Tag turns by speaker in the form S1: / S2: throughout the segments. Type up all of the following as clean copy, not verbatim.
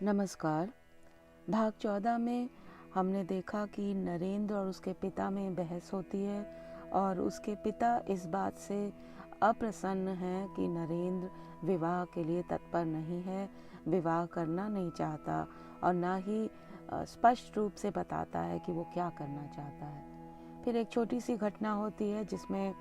S1: नमस्कार। भाग 14 में हमने देखा कि नरेंद्र और उसके पिता में बहस होती है और उसके पिता इस बात से अप्रसन्न हैं कि नरेंद्र विवाह के लिए तत्पर नहीं है, विवाह करना नहीं चाहता और ना ही स्पष्ट रूप से बताता है कि वो क्या करना चाहता है। फिर एक छोटी सी घटना होती है जिसमें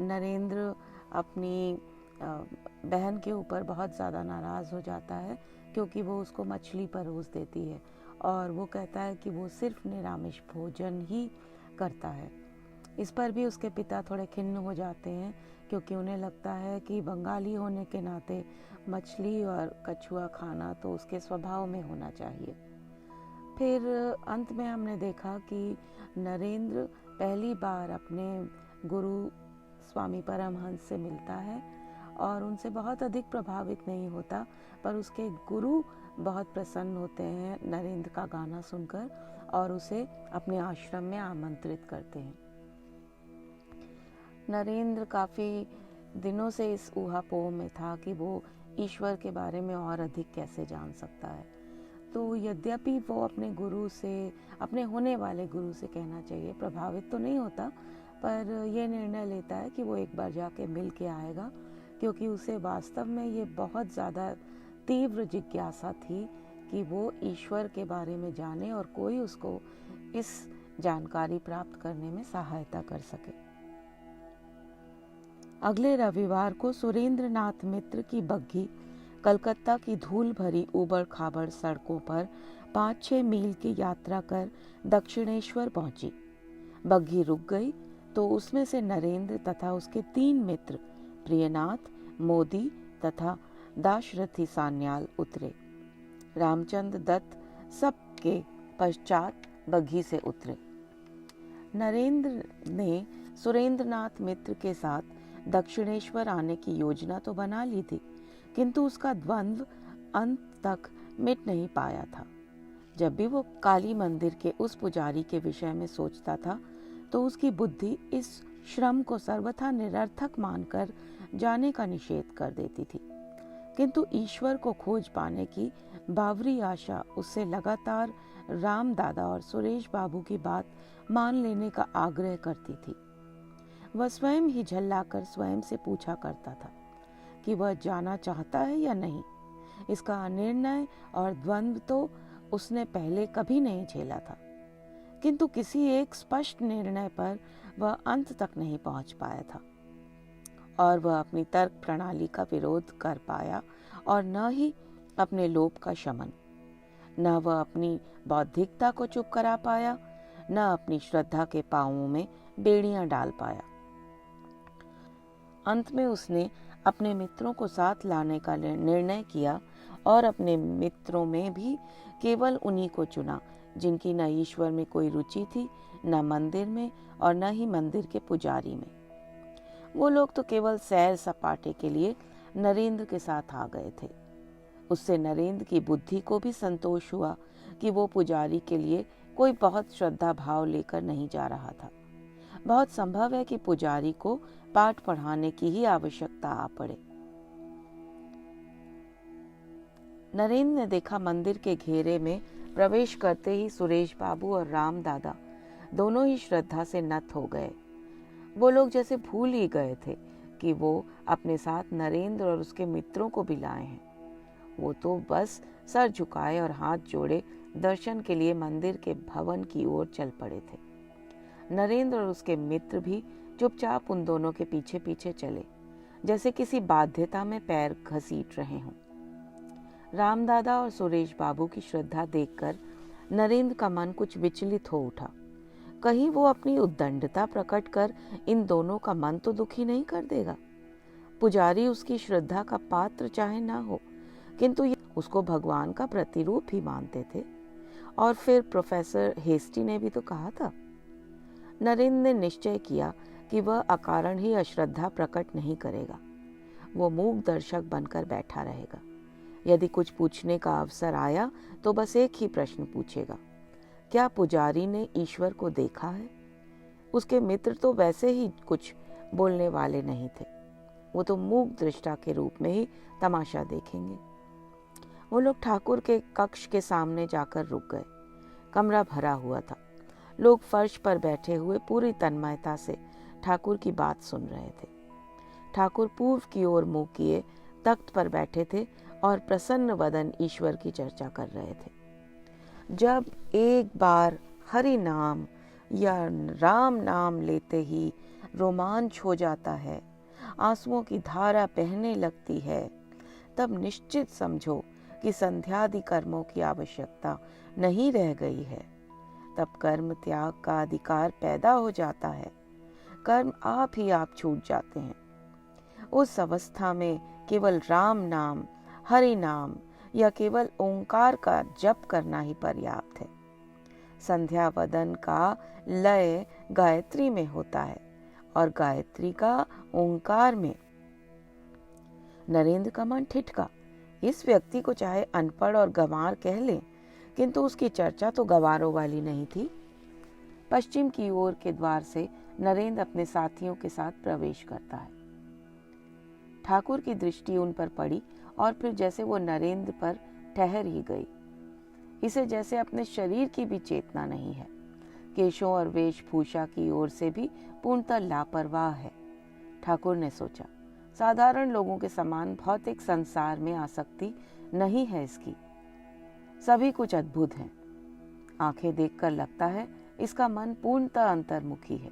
S1: नरेंद्र अपनी बहन के ऊपर बहुत ज़्यादा नाराज़ हो जाता है क्योंकि वो उसको मछली परोस देती है और वो कहता है कि वो सिर्फ निरामिष भोजन ही करता है। इस पर भी उसके पिता थोड़े खिन्न हो जाते हैं क्योंकि उन्हें लगता है कि बंगाली होने के नाते मछली और कछुआ खाना तो उसके स्वभाव में होना चाहिए। फिर अंत में हमने देखा कि नरेंद्र पहली बार अपने गुरु स्वामी परमहंस से मिलता है और उनसे बहुत अधिक प्रभावित नहीं होता, पर उसके गुरु बहुत प्रसन्न होते हैं नरेंद्र का गाना सुनकर और उसे अपने आश्रम में आमंत्रित करते हैं। नरेंद्र काफ़ी दिनों से इस ऊहापोह में था कि वो ईश्वर के बारे में और अधिक कैसे जान सकता है। तो यद्यपि वो अपने गुरु से, अपने होने वाले गुरु से कहना चाहिए, प्रभावित तो नहीं होता, पर यह निर्णय लेता है कि वो एक बार जाके मिल के आएगा क्योंकि उसे वास्तव में ये बहुत ज़्यादा तीव्र जिज्ञासा थी कि वो ईश्वर के बारे में जाने और कोई उसको इस जानकारी प्राप्त करने में सहायता कर सके। अगले रविवार को सुरेंद्र नाथ मित्र की बग्घी कलकत्ता की धूल भरी ऊबड़ खाबड़ सड़कों पर 5-6 मील की यात्रा कर दक्षिणेश्वर पहुंची। बग्घी रुक गई तो उसमें से नरेंद्र तथा उसके 3 मित्र प्रियनाथ, मोदी तथा दाशरथी सान्याल उतरे। रामचंद्र दत्त सबके पश्चात बग्घी से उतरे। नरेंद्र ने सुरेंद्रनाथ मित्र के साथ दक्षिणेश्वर आने की योजना तो बना ली थी, किंतु उसका द्वंद्व अंत तक मिट नहीं पाया था। जब भी वो काली मंदिर के उस पुजारी के विषय में सोचता था तो उसकी बुद्धि इस श्रम को सर्वथा निरर्थक मानकर जाने का निषेध कर देती थी, किंतु ईश्वर को खोज पाने की बावरी आशा उससे लगातार राम दादा और सुरेश बाबू की बात मान लेने का आग्रह करती थी। वह स्वयं ही झल्लाकर स्वयं से पूछा करता था कि वह जाना चाहता है या नहीं। इसका निर्णय और द्वंद्व तो उसने पहले कभी नहीं झेला था, किंतु किसी एक स्पष्ट निर्णय पर वह अंत तक नहीं पहुंच पाया था और वह अपनी तर्क प्रणाली का विरोध कर पाया और न ही अपने लोभ का शमन। न वह अपनी बौद्धिकता को चुप करा पाया, न अपनी श्रद्धा के पांवों में बेड़ियां डाल पाया। अंत में उसने अपने मित्रों को साथ लाने का निर्णय किया और अपने मित्रों में भी केवल उन्हीं को चुना जिनकी न ईश्वर में कोई रुचि थी, न मंदिर में और न ही मंदिर के पुजारी में। वो लोग तो केवल सैर सपाटे के लिए नरेंद्र के साथ आ गए थे। उससे नरेंद्र की बुद्धि को भी संतोष हुआ कि वो पुजारी के लिए कोई बहुत श्रद्धा भाव लेकर नहीं जा रहा था। बहुत संभव है कि पुजारी को पाठ पढ़ाने की ही आवश्यकता आ पड़े। नरेंद्र ने देखा मंदिर के घेरे में प्रवेश करते ही सुरेश बाबू और राम दादा दोनों ही श्रद्धा से नत हो गए। वो लोग जैसे भूल ही गए थे कि वो अपने साथ नरेंद्र और उसके मित्रों को भी लाए हैं। वो तो बस सर झुकाए और हाथ जोड़े दर्शन के लिए मंदिर के भवन की ओर चल पड़े थे। नरेंद्र और उसके मित्र भी चुपचाप उन दोनों के पीछे पीछे चले, जैसे किसी बाध्यता में पैर घसीट रहे हों। रामदादा और सुरेश बाबू की श्रद्धा देखकर नरेंद्र का मन कुछ विचलित हो उठा। कहीं वो अपनी उद्दंडता प्रकट कर इन दोनों का मन तो दुखी नहीं कर देगा। पुजारी उसकी श्रद्धा का पात्र चाहे ना हो, किंतु ये उसको भगवान का प्रतिरूप ही मानते थे। और फिर प्रोफेसर हेस्टी ने भी तो कहा था। नरेंद्र ने निश्चय किया कि वह अकारण ही अश्रद्धा प्रकट नहीं करेगा। वो मूक दर्शक बनकर बैठा रहेगा। यदि कुछ पूछने का अवसर आया तो बस एक ही प्रश्न पूछेगा, क्या पुजारी ने ईश्वर को देखा है? उसके मित्र तो वैसे ही कुछ बोलने वाले नहीं थे। वो तो मूक दृष्टा के रूप में ही तमाशा देखेंगे। वो लोग ठाकुर के कक्ष के सामने जाकर रुक गए। कमरा भरा हुआ था। लोग फर्श पर बैठे हुए पूरी तन्मयता से ठाकुर की बात सुन रहे थे। ठाकुर पूर्व की ओर मुंह किए तख्त पर बैठे थे और प्रसन्न वदन ईश्वर की चर्चा कर रहे थे। जब एक बार हरि नाम या राम नाम लेते ही रोमांच हो जाता है, आंसुओं की धारा बहने लगती है, तब निश्चित समझो कि संध्यादि कर्मों की आवश्यकता नहीं रह गई है। तब कर्म त्याग का अधिकार पैदा हो जाता है। कर्म आप ही आप छूट जाते हैं। उस अवस्था में केवल राम नाम, हरि नाम या केवल ओंकार का जप करना ही पर्याप्त है। संध्या वदन का लय गायत्री में होता है और गायत्री का ओंकार में। नरेंद्र का मन ठिठका। इस व्यक्ति को चाहे अनपढ़ और गंवार कह लें, किंतु उसकी चर्चा तो गंवारों वाली नहीं थी। पश्चिम की ओर के द्वार से नरेंद्र अपने साथियों के साथ प्रवेश करता है। ठाकुर की दृष्टि उन पर पड़ी और फिर जैसे वो नरेंद्र पर ठहर ही गई। इसे जैसे अपने शरीर की भी चेतना नहीं है। केशों और वेशभूषा की ओर से भी पूर्णतः लापरवाह है। ठाकुर ने सोचा, साधारण लोगों के समान भौतिक संसार में आसक्ति नहीं है इसकी। सभी कुछ अद्भुत है। आंखें देखकर लगता है इसका मन पूर्णतः अंतर्मुखी है।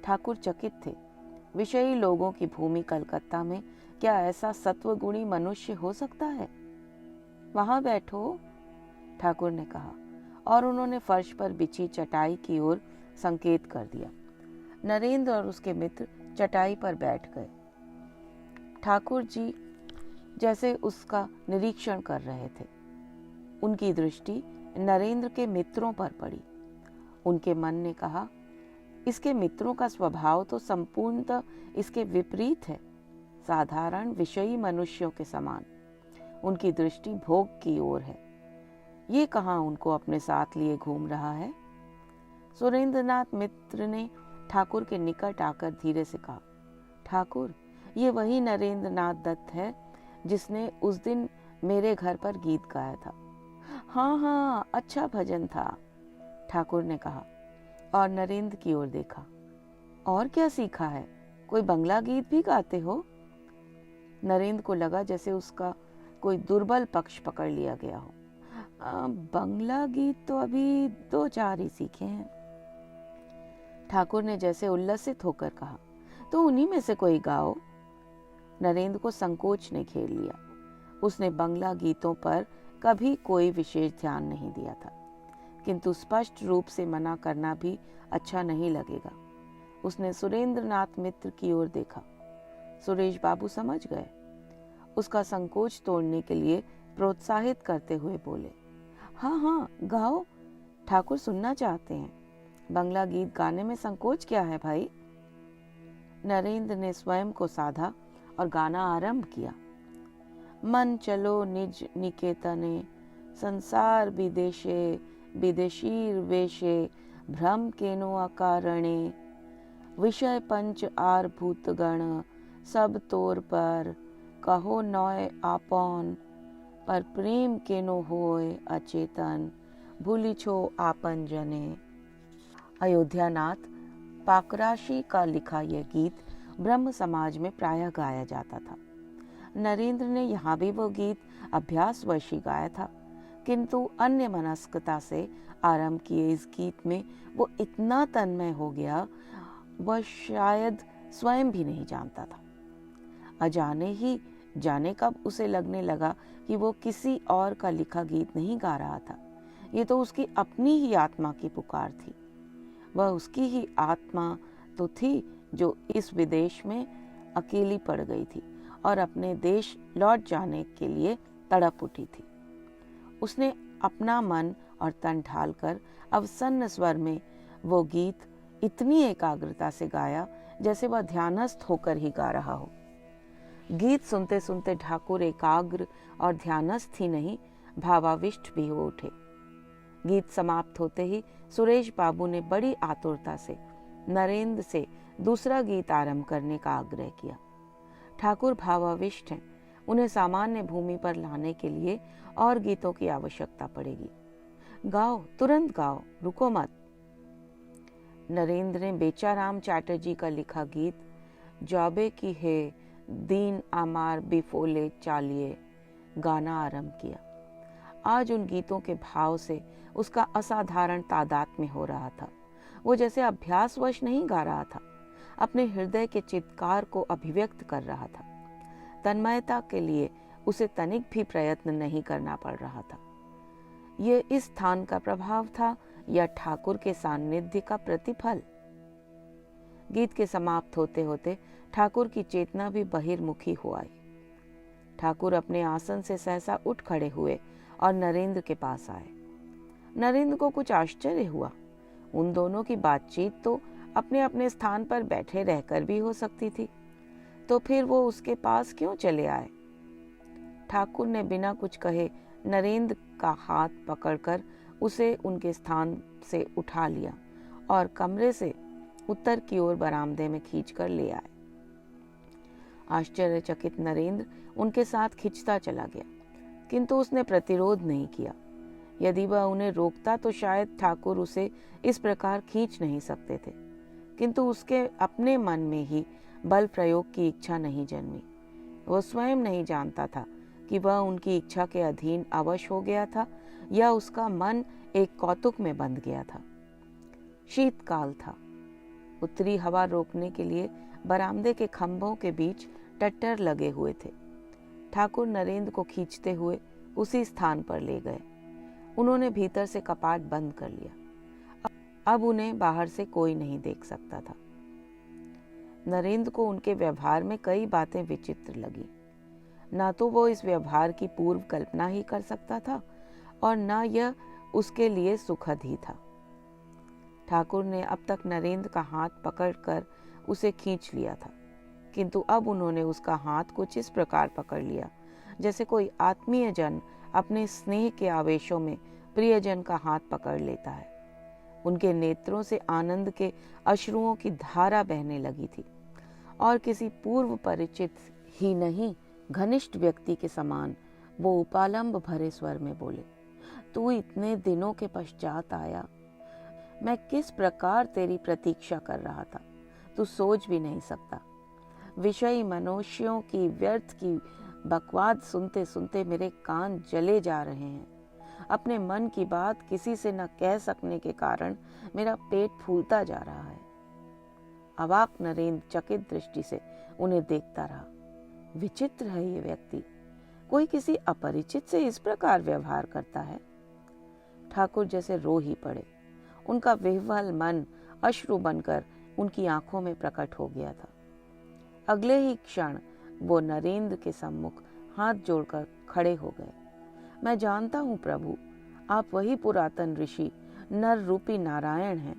S1: ठाकुर चकित थे। विषयी लोगों की भूमि कलकत्ता में क्या ऐसा सत्वगुणी मनुष्य हो सकता है? वहां बैठो, ठाकुर ने कहा, और उन्होंने फर्श पर बिछी चटाई की ओर संकेत कर दिया। नरेंद्र और उसके मित्र चटाई पर बैठ गए। ठाकुर जी जैसे उसका निरीक्षण कर रहे थे। उनकी दृष्टि नरेंद्र के मित्रों पर पड़ी। उनके मन ने कहा, इसके मित्रों का स्वभाव तो संपूर्णतः इसके विपरीत है, साधारण विषयी मनुष्यों के समान। उनकी दृष्टि भोग की ओर है। ये कहाँ उनको अपने साथ लिए घूम रहा है? सुरेंद्रनाथ मित्र ने ठाकुर के निकट आकर धीरे से कहा, ठाकुर, ये वही नरेंद्रनाथ दत्त है जिसने उस दिन मेरे घर पर गीत गाया था। हाँ हाँ, अच्छा भजन था, ठाकुर ने कहा और नरेंद्र की ओर देखा। और क्या सीखा है? कोई बंगला गीत भी गाते हो? नरेंद्र को लगा जैसे उसका कोई दुर्बल पक्ष पकड़ लिया गया हो। बंगला गीत तो अभी 2-4 ही सीखे हैं, ठाकुर ने जैसे उल्लसित होकर कहा। तो उन्हीं में से कोई गाओ। नरेंद्र को संकोच ने घेर लिया। उसने बंगला गीतों पर कभी कोई विशेष ध्यान नहीं दिया था, किंतु स्पष्ट रूप से मना करना भी अच्छा नहीं लगेगा। उसने सुरेंद्रनाथ मित्र की ओर देखा। सुरेश बाबू समझ गए। उसका संकोच तोड़ने के लिए प्रोत्साहित करते हुए बोले, हाँ हाँ गाओ, ठाकुर सुनना चाहते हैं। बंगला गीत गाने में संकोच क्या है भाई? नरेंद्र ने स्वयं को साधा और गाना आरंभ किया। मन चलो निज निकेतने, संसार विदेशे, विदेशीर वेशे, भ्रम केनो अकारणे, विषय पंच आर भूतगण, सब तोर पर, कहो नौय आपन, पर प्रेम केनो होय अचेतन, भूली छो आपन जने। अयोध्यानाथ पाकराशी का लिखा यह गीत ब्रह्म समाज में प्रायः गाया जाता था। नरेंद्र ने यहाँ भी वो गीत अभ्यासवश ही गाया था, किंतु अन्य मनस्कता से आरंभ किए इस गीत में वो इतना तन्मय हो गया, वह शायद स्वयं भी नहीं जानता था। अजाने ही जाने कब उसे लगने लगा कि वो किसी और का लिखा गीत नहीं गा रहा था। ये तो उसकी अपनी ही आत्मा की पुकार थी। वह उसकी ही आत्मा तो थी जो इस विदेश में अकेली पड़ गई थी और अपने देश लौट जाने के लिए तड़प उठी थी। उसने अपना मन और तन ढालकर अवसन्न स्वर में वो गीत इतनी एकाग्रता से गाया जैसे वह ध्यानस्थ होकर ही गा रहा हो। गीत सुनते सुनते ठाकुर एकाग्र और ध्यानस्थ ही नहीं, भावाविष्ट भी हो उठे। गीत समाप्त होते ही सुरेश बाबू ने बड़ी आतुरता से नरेंद्र से दूसरा गीत आरंभ करने का आग्रह किया। ठाकुर भावाविष्ट हैं, उन्हें सामान्य भूमि पर लाने के लिए और गीतों की आवश्यकता पड़ेगी। गाओ, तुरंत गाओ, रुको मत। नरेंद्र ने बेचाराम चैटर्जी का लिखा गीत जॉबे की है दीन आमार बिफोले चालिए गाना आरंभ किया। आज उन गीतों के भाव से उसका असाधारण तादात्म्य हो रहा था। वो जैसे अभ्यासवश नहीं गा रहा था, अपने हृदय के चित्कार को अभिव्यक्त कर रहा था। तन्मयता के लिए उसे तनिक भी प्रयत्न नहीं करना पड़ रहा था। ये इस स्थान का प्रभाव था या ठाकुर के सान्निध्य का प्रतिफल। गीत के समाप्त होते होते ठाकुर की चेतना भी बहिर्मुखी हो आई। ठाकुर अपने आसन से सहसा उठ खड़े हुए और नरेंद्र के पास आए। नरेंद्र को कुछ आश्चर्य हुआ। उन दोनों की बातचीत तो अपने अपने स्थान पर बैठे रहकर भी हो सकती थी, तो फिर वो उसके पास क्यों चले आए? ठाकुर ने बिना कुछ कहे नरेंद्र का हाथ पकड़कर उसे उनके स्थान से उठा लिया और कमरे से उत्तर की ओर बरामदे में खींचकर ले आए। आश्चर्यचकित नरेंद्र उनके साथ खिंचता चला गया, किंतु उसने प्रतिरोध नहीं किया। यदि वह उन्हें रोकता तो शायद ठाकुर उसे इस प्रकार खींच नहीं सकते थे, किंतु उसके अपने मन में ही बल प्रयोग की इच्छा नहीं जन्मी। वह स्वयं नहीं जानता था कि वह उनकी इच्छा के अधीन अवश हो गया था या उसका मन एक कौतुक में बंध गया था। शीतकाल था। उत्तरी हवा रोकने के लिए बरामदे के खंभों के बीच टट्टर लगे हुए थे। ठाकुर नरेंद्र को खींचते हुए उसी स्थान पर ले गए। उन्होंने भीतर से कपाट बंद कर लिया। अब उन्हें बाहर से कोई नहीं देख सकता था। नरेंद्र को उनके व्यवहार में कई बातें विचित्र लगी। ना तो वो इस व्यवहार की पूर्व कल्पना ही कर सकता था और न यह उसके लिए सुखद ही था। ठाकुर ने अब तक नरेंद्र का हाथ पकड़कर उसे खींच लिया था, किंतु अब उन्होंने उसका हाथ कुछ इस प्रकार पकड़ लिया जैसे कोई आत्मीय जन अपने स्नेह के आवेशों में प्रियजन का हाथ पकड़ लेता है। उनके नेत्रों से आनंद के अश्रुओं की धारा बहने लगी थी और किसी पूर्व परिचित ही नहीं घनिष्ठ व्यक्ति के समान वो उपालंब भरे स्वर में बोले, तू इतने दिनों के पश्चात आया। मैं किस प्रकार तेरी प्रतीक्षा कर रहा था, तू सोच भी नहीं सकता। विषयी मनुष्यों की व्यर्थ की बकवाद सुनते सुनते मेरे कान जले जा रहे हैं। अपने मन की बात किसी से न कह सकने के कारण मेरा पेट फूलता जा रहा है। अवाक नरेंद्र चकित दृष्टि से उन्हें देखता रहा। विचित्र है ये व्यक्ति, कोई किसी अपरिचित से इस प्रकार व्यवहार करता है। ठाकुर जैसे रो ही पड़े। उनका विह्वल मन अश्रु बनकर उनकी आंखों में प्रकट हो गया था। अगले ही क्षण वो नरेंद्र के सम्मुख हाथ जोड़कर खड़े हो गए। मैं जानता हूँ प्रभु, आप वही पुरातन ऋषि नर रूपी नारायण हैं।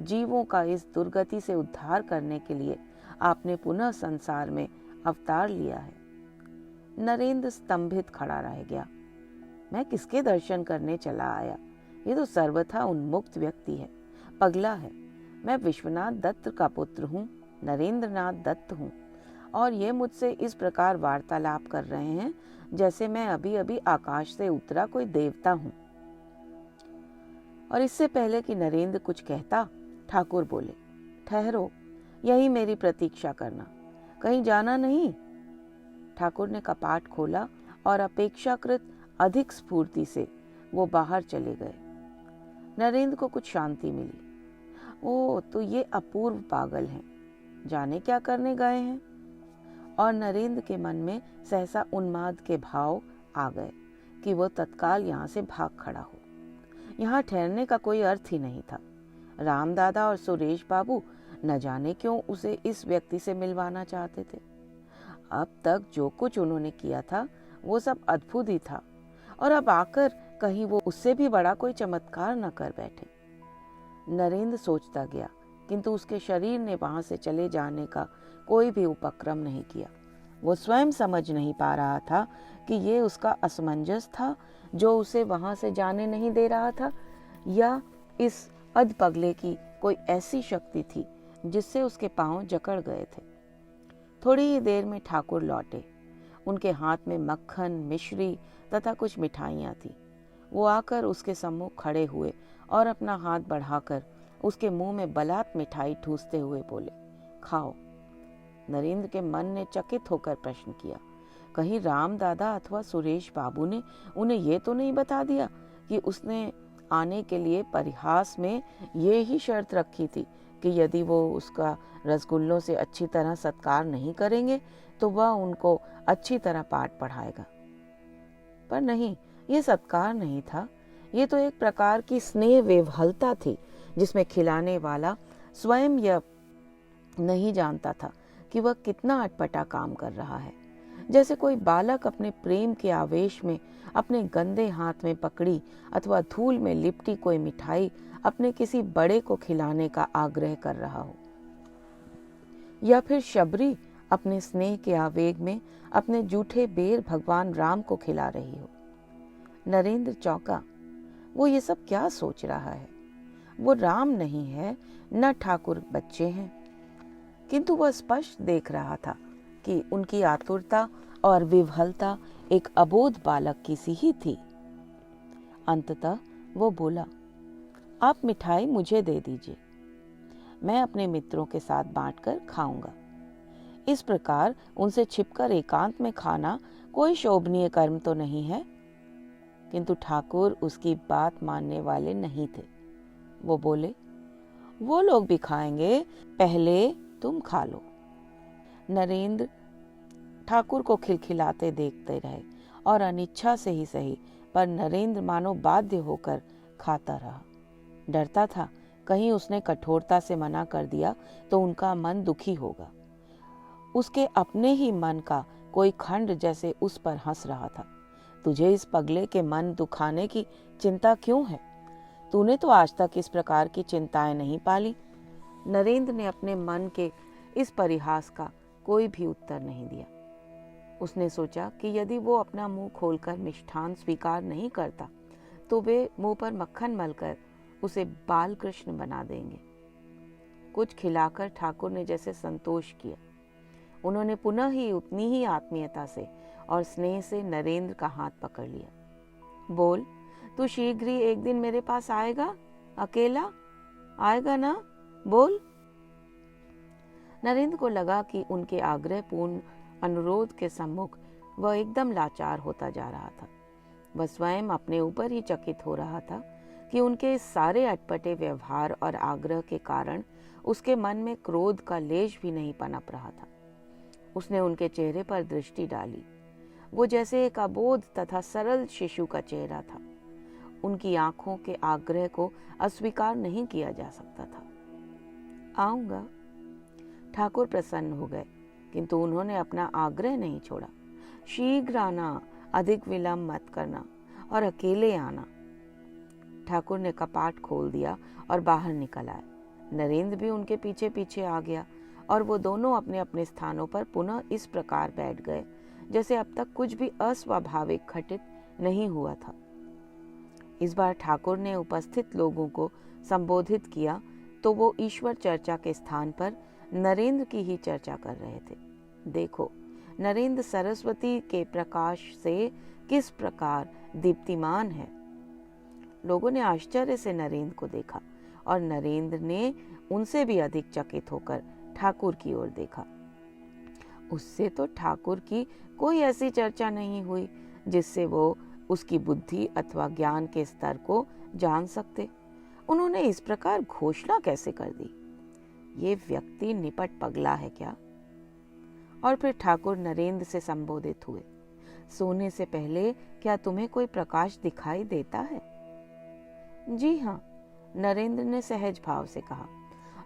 S1: जीवों का इस दुर्गति से उद्धार करने के लिए आपने पुनः संसार में अवतार लिया है। नरेंद्र स्तंभित खड़ा रह गया। मैं किसके दर्शन करने चला आया? ये तो सर्वथा उन्मुक्त व्यक्ति है, पगला है। मैं विश्वनाथ दत्त का पुत्र हूँ, नरेंद्रनाथ दत्त हूँ, और ये मुझसे इस प्रकार वार्तालाप कर रहे हैं जैसे मैं अभी अभी आकाश से उतरा कोई देवता हूँ। और इससे पहले कि नरेंद्र कुछ कहता, ठाकुर बोले, ठहरो, यही मेरी प्रतीक्षा करना, कहीं जाना नहीं। ठाकुर ने कपाट खोला और अपेक्षाकृत अधिक स्फूर्ति से वो बाहर चले गए। नरेंद्र को कुछ शांति मिली। ओ, तो ये अपूर्व पागल हैं, जाने क्या करने गए हैं। और नरेंद्र के मन में सहसा उन्माद के भाव आ गए कि वो तत्काल यहाँ से भाग खड़ा हो। यहाँ ठहरने का कोई अर्थ ही नहीं था। राम दादा और सुरेश बाबू न जाने क्यों उसे इस व्यक्ति से मिलवाना चाहते थे। अब तक जो कुछ उन्होंने किया था वो सब अद्भुत ही था, और अब आकर कहीं वो उससे भी बड़ा कोई चमत्कार न कर बैठे। नरेंद्र सोचता गया, किंतु उसके शरीर ने वहां से चले जाने का कोई भी उपक्रम नहीं किया। वो स्वयं समझ नहीं पा रहा था कि ये उसका असमंजस था जो उसे वहां से जाने नहीं दे रहा था, या इस अधपगले की कोई ऐसी शक्ति थी जिससे उसके पांव जकड़ गए थे। थोड़ी ही देर में ठाकुर लौटे। उनके हाथ में मक्खन, मिश्री तथा कुछ मिठाइयाँ थी। वो आकर उसके सम्मुख खड़े हुए और अपना हाथ बढ़ाकर उसके मुंह में बलात् मिठाई ठूसते हुए बोले, खाओ। नरेंद्र के मन ने चकित होकर प्रश्न किया, कहीं राम दादा अथवा सुरेश बाबू ने उन्हें ये तो नहीं बता दिया कि उसने आने के लिए परिहास में ये ही शर्त रखी थी कि यदि वो उसका रसगुल्लों से अच्छी तरह सत्कार नहीं करेंगे तो वह उनको अच्छी तरह पाठ पढ़ाएगा। पर नहीं, ये सत्कार नहीं था, ये तो एक प्रकार की स्नेह विह्वलता थी जिसमें खिलाने वाला स्वयं यह नहीं जानता था कि वह कितना अटपटा काम कर रहा है। जैसे कोई बालक अपने प्रेम के आवेश में अपने गंदे हाथ में पकड़ी अथवा धूल में लिपटी कोई मिठाई अपने किसी बड़े को खिलाने का आग्रह कर रहा हो, या फिर शबरी अपने स्नेह के आवेग में अपने जूठे बेर भगवान राम को खिला रही हो। नरेंद्र चौंका। वो ये सब क्या सोच रहा है? वो राम नहीं है, न ठाकुर बच्चे हैं, किंतु वह स्पष्ट देख रहा था कि उनकी आतुरता और विह्वलता एक अबोध बालक की सी ही थी। अंततः वो बोला, आप मिठाई मुझे दे दीजिए, मैं अपने मित्रों के साथ बांटकर खाऊंगा। इस प्रकार उनसे छिपकर एकांत में खाना कोई शोभनीय कर्म तो नहीं है। किंतु ठाकुर उसकी बात मानने वाले नहीं थे। वो बोले, वो लोग भी खाएंगे, पहले तुम खा लो। नरेंद्र ठाकुर को खिलखिलाते देखते रहे और अनिच्छा से ही सही, पर नरेंद्र मानो बाध्य होकर खाता रहा। डरता था कहीं उसने कठोरता से मना कर दिया तो उनका मन दुखी होगा। उसके अपने ही मन का कोई खंड जैसे उस पर हंस रहा था। तुझे इस पगले के मन दुखाने की चिंता क्यों है? तूने तो आज तक इस प्रकार की चिंताएं नहीं पाली। नरेंद्र ने अपने मन के इस परिहास का कोई भी उत्तर नहीं दिया। उसने सोचा कि यदि वो अपना मुंह खोलकर मिष्ठान स्वीकार नहीं करता तो वे मुंह पर मक्खन मलकर उसे बाल कृष्ण बना देंगे। कुछ खिलाकर ठाकुर ने जैसे संतोष किया। उन्होंने पुनः ही उतनी ही आत्मीयता से और स्नेह से नरेंद्र का हाथ पकड़ लिया। बोल, तू शीघ्र ही एक दिन मेरे पास आएगा? अकेला आएगा ना? बोल। नरेंद्र को लगा कि उनके आग्रहपूर्ण अनुरोध के सम्मुख वह एकदम लाचार होता जा रहा था। वह स्वयं अपने ऊपर ही चकित हो रहा था कि उनके इस सारे अटपटे व्यवहार और आग्रह के कारण उसके मन में क्रोध का लेश भी नहीं पनप रहा था। उसने उनके चेहरे पर दृष्टि डाली। वो जैसे एक अबोध तथा सरल शिशु का चेहरा था। उनकी आंखों के आग्रह को अस्वीकार नहीं किया जा सकता था। आऊंगा। ठाकुर प्रसन्न हो गए, किंतु उन्होंने अपना आग्रह नहीं छोड़ा। शीघ्र आना, अधिक विलंब मत करना और अकेले आना। ठाकुर ने कपाट खोल दिया और बाहर निकल आए। नरेंद्र भी उनके पीछे पीछे आ गया और वो दोनों अपने अपने स्थानों पर पुनः इस प्रकार बैठ गए जैसे अब तक कुछ भी अस्वाभाविक घटित नहीं हुआ था। इस बार ठाकुर ने उपस्थित लोगों को संबोधित किया तो वो ईश्वर चर्चा के स्थान पर नरेंद्र की ही चर्चा कर रहे थे। देखो, नरेंद्र सरस्वती के प्रकाश से किस प्रकार दीप्तिमान है। लोगों ने आश्चर्य से नरेंद्र को देखा और नरेंद्र ने उनसे भी अधिक चकित होकर ठाकुर की ओर देखा। उससे तो ठाकुर की कोई ऐसी चर्चा नहीं हुई जिससे वो उसकी बुद्धि अथवा ज्ञान के स्तर को जान सकते। उन्होंने इस प्रकार घोषणा कैसे कर दी? ये व्यक्ति निपट पगला है क्या? और फिर ठाकुर नरेंद्र से संबोधित हुए। सोने से पहले क्या तुम्हें कोई प्रकाश दिखाई देता है? जी हाँ, नरेंद्र ने सहज भाव से कहा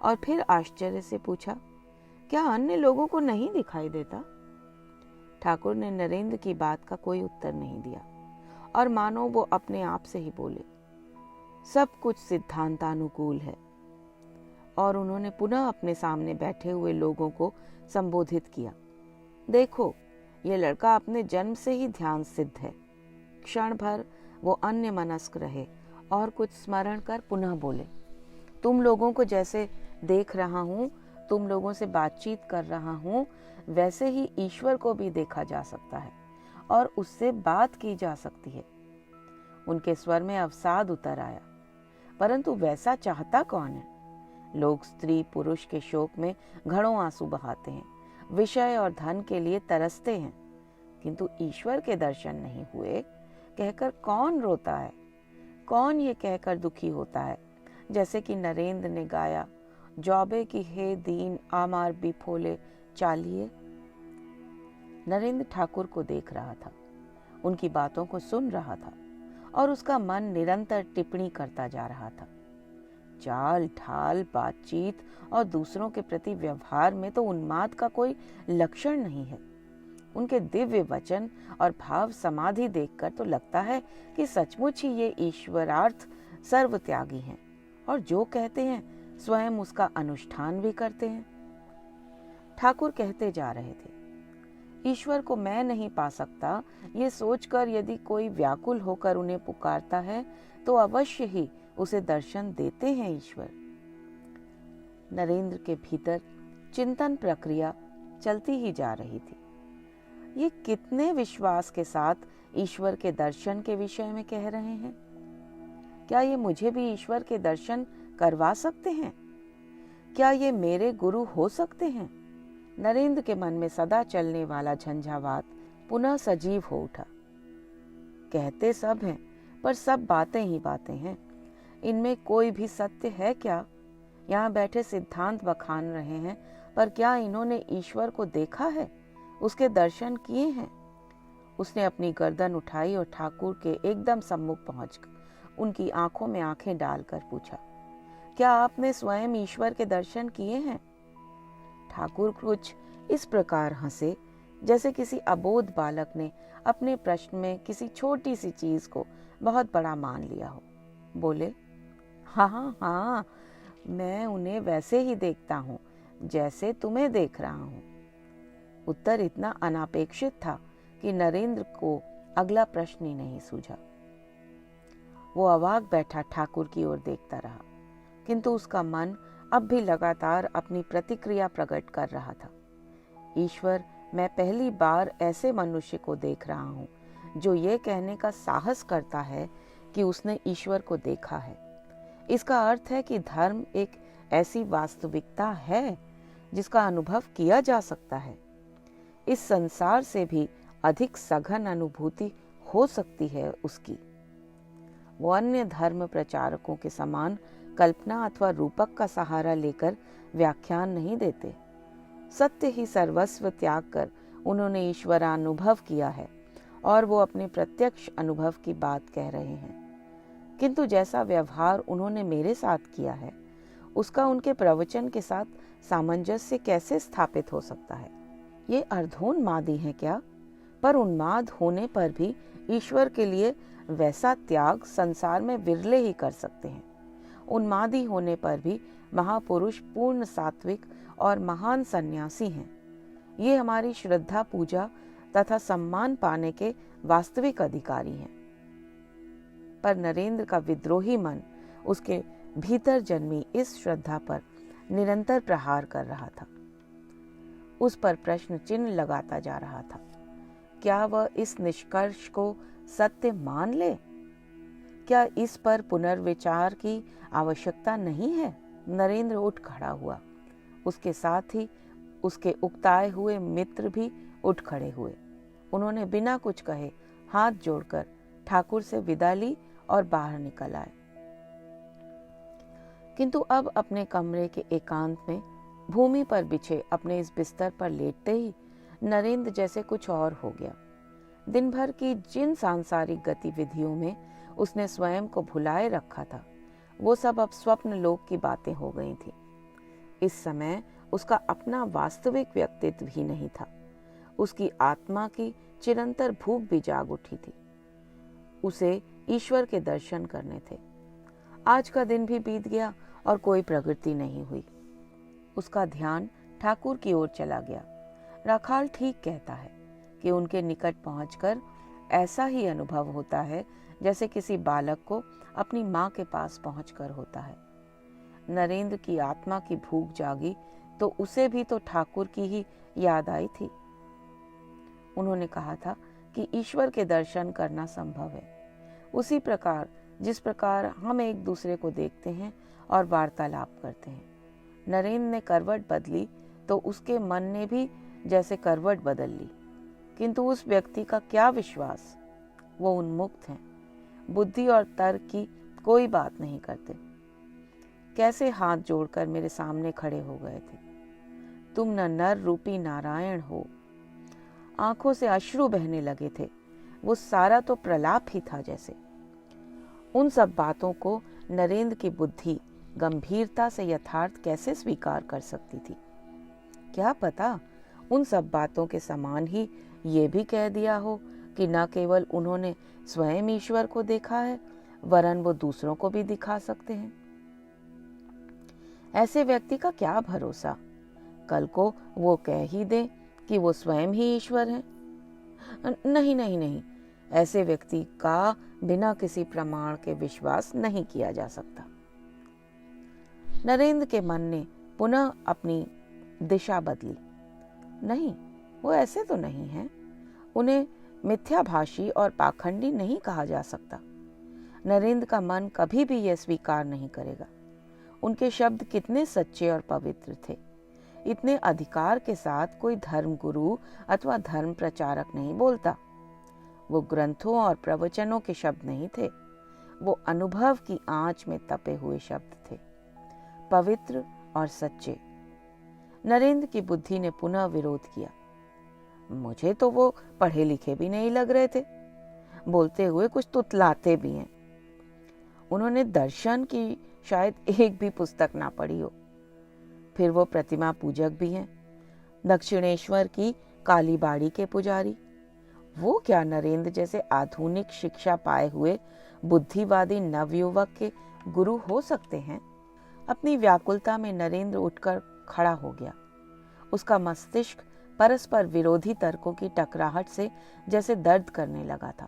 S1: और फिर आश्चर्य से पूछा, क्या अन्य लोगों को नहीं दिखाई देता? ठाकुर ने नरेंद्र की बात का कोई उत्तर नहीं दिया और मानो वो अपने आप से ही बोले, सब कुछ सिद्धांतानुकूल है। और उन्होंने पुनः अपने सामने बैठे हुए लोगों को संबोधित किया। देखो, ये लड़का अपने जन्म से ही ध्यान सिद्ध है। क्षण भर वो अन्य मनस्क रहे और कुछ स्मरण कर पुनः बोले, तुम लोगों को जैसे देख रहा हूं तुम लोगों से बातचीत कर रहा हूँ, वैसे ही ईश्वर को भी देखा जा सकता है और उससे बात की जा सकती है। उनके स्वर में अवसाद उतर आया। परंतु वैसा चाहता कौन है? लोग स्त्री पुरुष के शोक में घड़ों आंसू बहाते हैं, विषय और धन के लिए तरसते हैं, किंतु ईश्वर के दर्शन नहीं हुए कहकर कौन रोता है? कौन ये कहकर दुखी होता है, जैसे कि नरेंद्र ने गाया, जौबे की हे दीन आमार बिफोले चालिए। नरेंद्र ठाकुर को देख रहा था, उनकी बातों को सुन रहा था और उसका मन निरंतर टिप्पणी करता जा रहा था। चाल ढाल, बातचीत और दूसरों के प्रति व्यवहार में तो उन्माद का कोई लक्षण नहीं है। उनके दिव्य वचन और भाव समाधि देखकर तो लगता है कि सचमुच ही ये ईश्वरार्थ सर्वत्यागी हैं और जो कहते हैं स्वयं उसका अनुष्ठान भी करते हैं। ठाकुर कहते जा रहे थे, ईश्वर को मैं नहीं पा सकता, ये सोचकर यदि कोई व्याकुल होकर उन्हें पुकारता है तो अवश्य ही उसे दर्शन देते हैं ईश्वर। नरेंद्र के भीतर चिंतन प्रक्रिया चलती ही जा रही थी। ये कितने विश्वास के साथ ईश्वर के दर्शन के विषय में कह रहे हैं? क्या ये मुझे भी ईश्वर के दर्शन करवा सकते हैं? क्या ये मेरे गुरु हो सकते हैं? नरेंद्र के मन में सदा चलने वाला झंझावात पुनः सजीव हो उठा। कहते सब हैं, पर सब बातें ही बातें हैं। इनमें कोई भी सत्य है क्या? यहाँ बैठे सिद्धांत बखान रहे हैं, पर क्या इन्होंने ईश्वर को देखा है, उसके दर्शन किए हैं? उसने अपनी गर्दन उठाई और ठाकुर के एकदम सम्मुख पहुंचकर उनकी आंखों में आंखें डालकर पूछा, क्या आपने स्वयं ईश्वर के दर्शन किए हैं? ठाकुर कुछ इस प्रकार हंसे जैसे किसी अबोध बालक ने अपने प्रश्न में किसी छोटी सी चीज को बहुत बड़ा मान लिया हो। बोले, हाँ हाँ, मैं उन्हें वैसे ही देखता हूँ जैसे तुम्हें देख रहा हूँ। उत्तर इतना अनापेक्षित था कि नरेंद्र को अगला प्रश्न ही नहीं सूझा। वो अवाक बैठा ठाकुर की ओर देखता रहा, किंतु उसका मन अब भी लगातार अपनी प्रतिक्रिया प्रकट कर रहा था। ईश्वर, मैं पहली बार ऐसे मनुष्य को देख रहा हूँ जो ये कहने का साहस करता है कि उसने ईश्वर को देखा है। इसका अर्थ है कि धर्म एक ऐसी वास्तविकता है जिसका अनुभव किया जा सकता है। इस संसार से भी अधिक सघन अनुभूति हो सकती है उसकी। वो अन्य धर्म प्रचारकों के समान कल्पना अथवा रूपक का सहारा लेकर व्याख्यान नहीं देते। सत्य ही सर्वस्व त्याग कर उन्होंने ईश्वरानुभव किया है और वो अपने प्रत्यक्ष अनुभव की बात कह रहे हैं। किंतु जैसा व्यवहार उन्होंने मेरे साथ किया है, उसका उनके प्रवचन के साथ सामंजस्य कैसे स्थापित हो सकता है? ये अर्धोन्मादी हैं क्या? पर उन्माद होने पर भी ईश्वर के लिए वैसा त्याग संसार में विरले ही कर सकते हैं। उन्मादी होने पर भी महापुरुष पूर्ण सात्विक और महान सन्यासी हैं। ये हमारी श्रद्धा, पूजा तथा सम्मान पाने के वास्तविक अधिकारी हैं। पर नरेंद्र का विद्रोही मन उसके भीतर जन्मी इस श्रद्धा पर निरंतर प्रहार कर रहा था। उस पर प्रश्न चिन्ह लगाता जा रहा था। क्या वह इस निष्कर्ष को सत्य मान ले? क्या इस पर पुनर्विचार की आवश्यकता नहीं है? नरेंद्र उठ खड़ा हुआ। उसके साथ ही उसके उकताए हुए मित्र भी उठ खड़े हुए। उन्होंने बिना कुछ कहे हाथ जोड़कर ठाकुर से विदा ली और बाहर निकल आए। किंतु अब अपने कमरे के एकांत में भूमि पर बिछे अपने इस बिस्तर पर लेटते ही नरेंद्र जैसे कुछ और हो गया। दिन भर की जिन सांसारिक गतिविधियों में उसने स्वयं को भुलाए रखा था, वो सब अब स्वप्न लोक की बातें हो गई थी। इस समय उसका अपना वास्तविक व्यक्तित्व ही नहीं था। उसकी आत्मा की चिरंतर भूख भी जाग उठी थी। उसे ईश्वर के दर्शन करने थे। आज का दिन भी बीत गया और कोई प्रगति नहीं हुई। उसका ध्यान ठाकुर की ओर चला गया। राखाल ठीक कहता है कि उनके निकट पहुंचकर ऐसा ही अनुभव होता है जैसे किसी बालक को अपनी माँ के पास पहुंचकर होता है। नरेंद्र की आत्मा की भूख जागी तो उसे भी तो ठाकुर की ही याद आई थी। उन्होंने कहा था कि ईश्वर के दर्शन करना संभव है, उसी प्रकार जिस प्रकार हम एक दूसरे को देखते हैं और वार्तालाप करते हैं। नरेंद्र ने करवट बदली तो उसके मन ने भी जैसे करवट बदल ली, किंतु उस व्यक्ति का क्या विश्वास। वो उन्मुक्त हैं, बुद्धि और तर्क की कोई बात नहीं करते। कैसे हाथ जोड़कर मेरे सामने खड़े हो गए थे। तुम न नर रूपी नारायण हो। आंखों से अश्रु बहने लगे थे। वो सारा तो प्रलाप ही था जैसे। उन सब बातों को नरेंद्र की बुद्धि गंभीरता से यथार्थ कैसे स्वीकार कर सकती थी। क्या पता उन सब बातों के समान ही ये भी कह दिया हो कि न केवल उन्होंने स्वयं ईश्वर को देखा है, वरन वो दूसरों को भी दिखा सकते हैं। ऐसे व्यक्ति का क्या भरोसा, कल को वो कह ही दे कि वो स्वयं ही ईश्वर हैं। नहीं नहीं नहीं, ऐसे व्यक्ति का बिना किसी प्रमाण के विश्वास नहीं किया जा सकता। नरेंद्र के मन ने पुनः अपनी दिशा बदली। नहीं, वो ऐसे तो नहीं है। उन्हें मिथ्याभाषी और पाखंडी नहीं कहा जा सकता। नरेंद्र का मन कभी भी यह स्वीकार नहीं करेगा। उनके शब्द कितने सच्चे और पवित्र थे। इतने अधिकार के साथ कोई धर्मगुरु अथवा धर्म प्रचारक नहीं बोलता। वो ग्रंथों और प्रवचनों के शब्द नहीं थे, वो अनुभव की आंच में तपे हुए शब्द थे, पवित्र और सच्चे। नरेंद्र की बुद्धि ने पुनः विरोध किया। मुझे तो वो पढ़े लिखे भी नहीं लग रहे थे, बोलते हुए कुछ तुतलाते भी हैं। उन्होंने दर्शन की शायद एक भी पुस्तक ना पढ़ी हो। फिर वो प्रतिमा पूजक भी हैं, दक्षिणेश्वर की काली बाड़ी के पुजारी। वो क्या नरेंद्र जैसे आधुनिक शिक्षा पाए हुए बुद्धिवादी नवयुवक के गुरु हो सकते हैं? अपनी व्याकुलता में नरेंद्र उठकर खड़ा हो गया। उसका मस्तिष्क परस्पर विरोधी तर्कों की टकराहट से जैसे दर्द करने लगा था।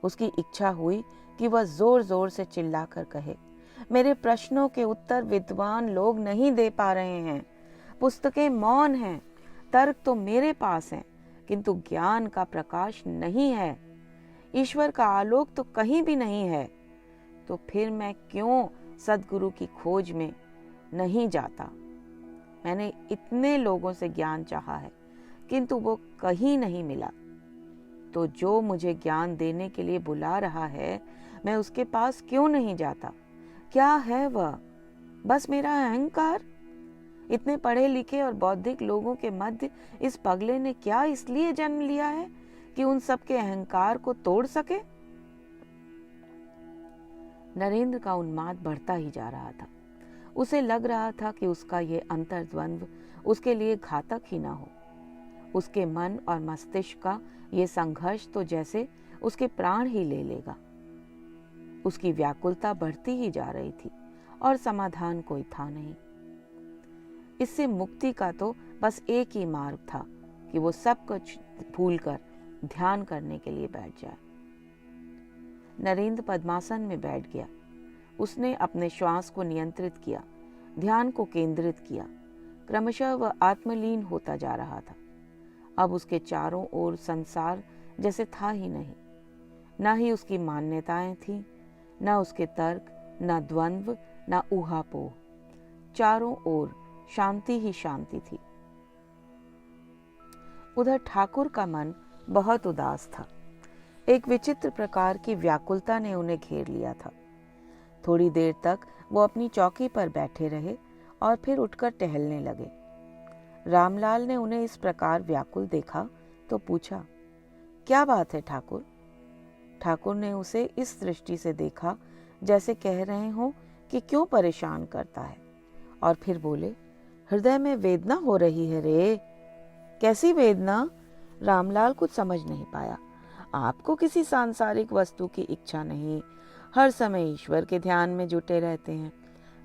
S1: उसकी इच्छा हुई कि वह जोर जोर से चिल्लाकर कहे, मेरे प्रश्नों के उत्तर विद्वान लोग नहीं दे पा रहे हैं, पुस्तकें मौन हैं, तर्क तो मेरे पास हैं, किंतु ज्ञान का प्रकाश नहीं है, ईश्वर का आलोक तो कहीं भी नहीं है। तो फिर मैं क्यों सद्गुरु की खोज में नहीं जाता? मैंने इतने लोगों से ज्ञान चाहा है, किंतु वो कहीं नहीं मिला। तो जो मुझे ज्ञान देने के लिए बुला रहा है, मैं उसके पास क्यों नहीं जाता? क्या है वह? बस मेरा अहंकार? इतने पढ़े लिखे और बौद्धिक लोगों के मध्य इस पगले ने क्या इसलिए जन्म लिया है कि उन सब के अहंकार को तोड़ सके? नरेंद्र का उन्माद बढ़ता ही जा रहा था। उसे लग रहा था कि उसका ये अंतर्द्वंद्व उसके लिए घातक ही ना हो। उसके मन और मस्तिष्क का ये संघर्ष तो जैसे उसके प्राण ही ले लेगा। उसकी व्याकुलता बढ़ती ही जा रही थी और समाधान कोई था नहीं। इससे मुक्ति का तो बस एक ही मार्ग था कि वो सब कुछ भूलकर ध्यान करने के लिए बैठ जाए। नरेंद्र पद्मासन में बैठ गया। उसने अपने श्वास को नियंत्रित किया, ध्यान को केंद्रित किया। क्रमशः वह आत्मलीन होता जा रहा था। अब उसके चारों ओर संसार जैसे था ही नहीं। न ही उसकी मान्यताएं थीं, न उसके तर्क, न द्वंद्व, न ऊहापोह। चारों ओर शांति ही शांति थी। उधर ठाकुर का मन बहुत उदास था। एक विचित्र प्रकार की व्याकुलता ने उन्हें घेर लिया था। थोड़ी देर तक वो अपनी चौकी पर बैठे रहे और फिर उठकर टहलने लगे। रामलाल ने उन्हें इस प्रकार व्याकुल देखा तो पूछा, क्या बात है ठाकुर? ठाकुर ने उसे इस दृष्टि से देखा जैसे कह रहे हो कि क्यों परेशान करता है, और फिर बोले, हृदय में वेदना हो रही है रे। कैसी वेदना? रामलाल कुछ समझ नहीं पाया। आपको किसी सांसारिक वस्तु की इच्छा नहीं, हर समय ईश्वर के ध्यान में जुटे रहते हैं,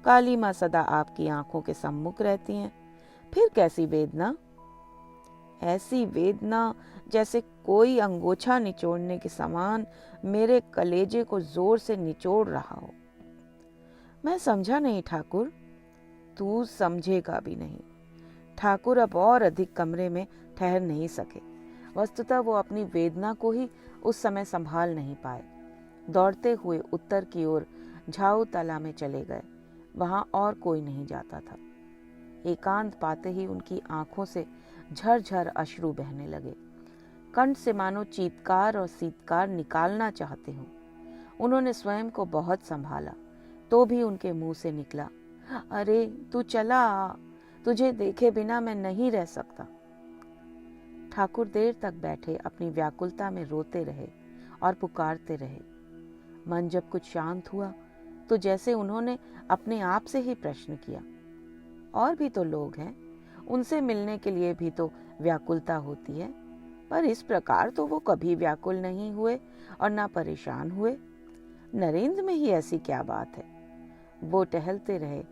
S1: काली माँ सदा आपकी आंखों के सम्मुख रहती हैं, फिर कैसी वेदना? ऐसी वेदना जैसे कोई अंगोछा निचोड़ने के समान मेरे कलेजे को जोर से निचोड़ रहा हो। मैं समझा नहीं ठाकुर। तू समझेगा भी नहीं। ठाकुर अब और अधिक कमरे में ठहर नहीं सके। वस्तुतः वो अपनी वेदना को ही उस समय संभाल नहीं पाए। दौड़ते हुए उत्तर की ओर झाऊ तला में चले गए। वहां और कोई नहीं जाता था। एकांत पाते ही उनकी आंखों से झरझर अश्रु बहने लगे। कंठ से मानो चीत्कार और सीतकार निकालना चाहते हों। उन्होंने स्वयं को बहुत संभाला, तो भी उनके मुंह से निकला, अरे तू चला आ, तुझे देखे बिना मैं नहीं रह सकता। ठाकुर देर तक बैठे अपनी व्याकुलता में रोते रहे और पुकारते रहे। मन जब कुछ शांत हुआ तो जैसे उन्होंने अपने आप से ही प्रश्न किया, और भी तो लोग हैं, उनसे मिलने के लिए भी तो व्याकुलता होती है, पर इस प्रकार तो वो कभी व्याकुल नहीं हुए और ना परेशान हुए। नरेंद्र में ही ऐसी क्या बात है? वो टहलते रहे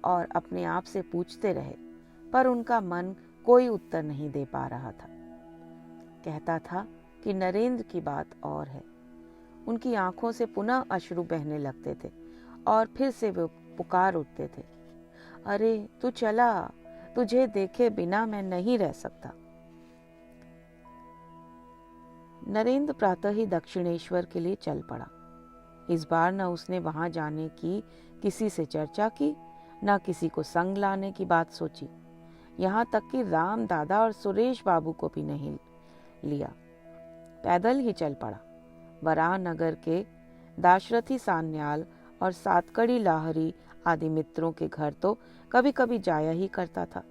S1: और अपने आप से पूछते रहे, पर उनका मन कोई उत्तर नहीं दे पा रहा था। कहता था कि नरेंद्र की बात और है। उनकी आंखों से पुनः अश्रु बहने लगते थे और फिर से वे पुकार उठते थे, अरे तू चला, तुझे देखे बिना मैं नहीं रह सकता। नरेंद्र प्रातः ही दक्षिणेश्वर के लिए चल पड़ा। इस बार न उसने वहां जाने की किसी से चर्चा की, न किसी को संग लाने की बात सोची। यहाँ तक कि राम दादा और सुरेश बाबू को भी नहीं लिया। पैदल ही चल पड़ा। वराह नगर के दाशरथी सान्याल और सातकड़ी लाहरी आदि मित्रों के घर तो कभी कभी जाया ही करता था,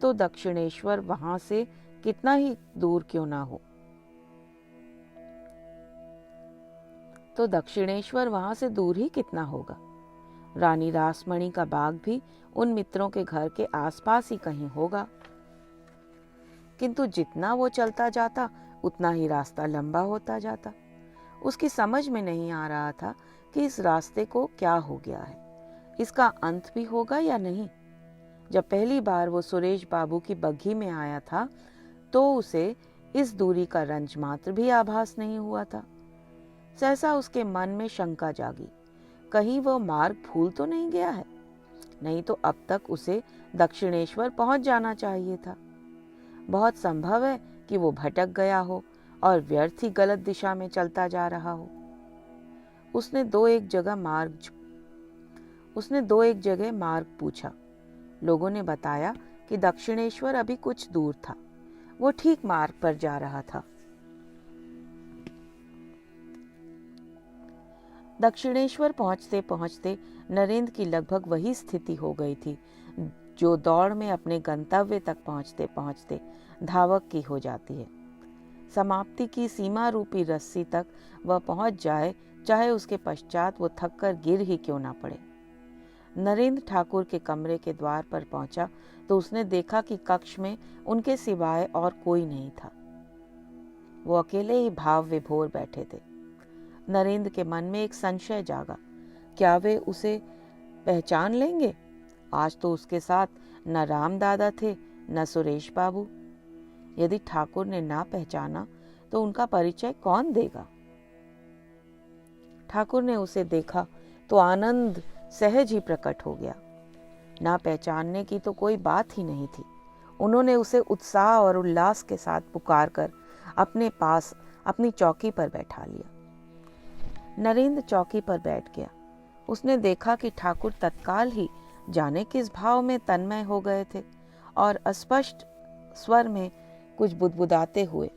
S1: तो दक्षिणेश्वर वहां से कितना ही दूर क्यों ना हो। तो दक्षिणेश्वर वहां से दूर ही कितना होगा। रानी रासमणी का बाग भी उन मित्रों के घर के आसपास ही कहीं होगा। किंतु जितना वो चलता जाता उतना ही रास्ता लंबा होता जाता। उसकी समझ में नहीं आ रहा था कि इस रास्ते को क्या हो गया है, इसका अंत भी होगा या नहीं। जब पहली बार वो सुरेश बाबू की बग्घी में आया था तो उसे इस दूरी का रंज मात्र भी आभास नहीं हुआ था। सहसा उसके मन में शंका जागी, कहीं वो मार्ग भूल तो नहीं गया है, नहीं तो अब तक उसे दक्षिणेश्वर पहुंच जाना चाहिए था। बहुत संभव है कि वो भटक गया हो और व्यर्थ ही गलत दिशा में चलता जा रहा हो। उसने दो एक जगह मार्ग पूछा। लोगों ने बताया कि दक्षिणेश्वर अभी कुछ दूर था। वो ठीक मार्ग पर जा रहा था। दक्षिणेश्वर पहुंचते पहुंचते नरेंद्र की लगभग वही स्थिति हो गई थी जो दौड़ में अपने गंतव्य तक पहुंचते पहुंचते धावक की हो जाती है। समाप्ति की सीमा रूपी रस्सी तक वह पहुंच जाए, चाहे उसके पश्चात वो थककर गिर ही क्यों ना पड़े। नरेंद्र ठाकुर के कमरे के द्वार पर पहुंचा तो उसने देखा कि कक्ष में उनके सिवाय और कोई नहीं था। वो अकेले ही भाव विभोर बैठे थे। नरेंद्र के मन में एक संशय जागा, क्या वे उसे पहचान लेंगे? आज तो उसके साथ न राम दादा थे न सुरेश बाबू। यदि ठाकुर ने ना पहचाना तो उनका परिचय कौन देगा? ठाकुर ने उसे देखा तो आनंद सहज ही प्रकट हो गया। ना पहचानने की तो कोई बात ही नहीं थी। उन्होंने उसे उत्साह और उल्लास के साथ पुकार कर अपने पास अपनी चौकी पर बैठा लिया। नरेंद्र चौकी पर बैठ गया। उसने देखा कि ठाकुर तत्काल ही जाने किस भाव में तन्मय हो गए थे और अस्पष्ट स्वर में कुछ बुदबुदाते हुए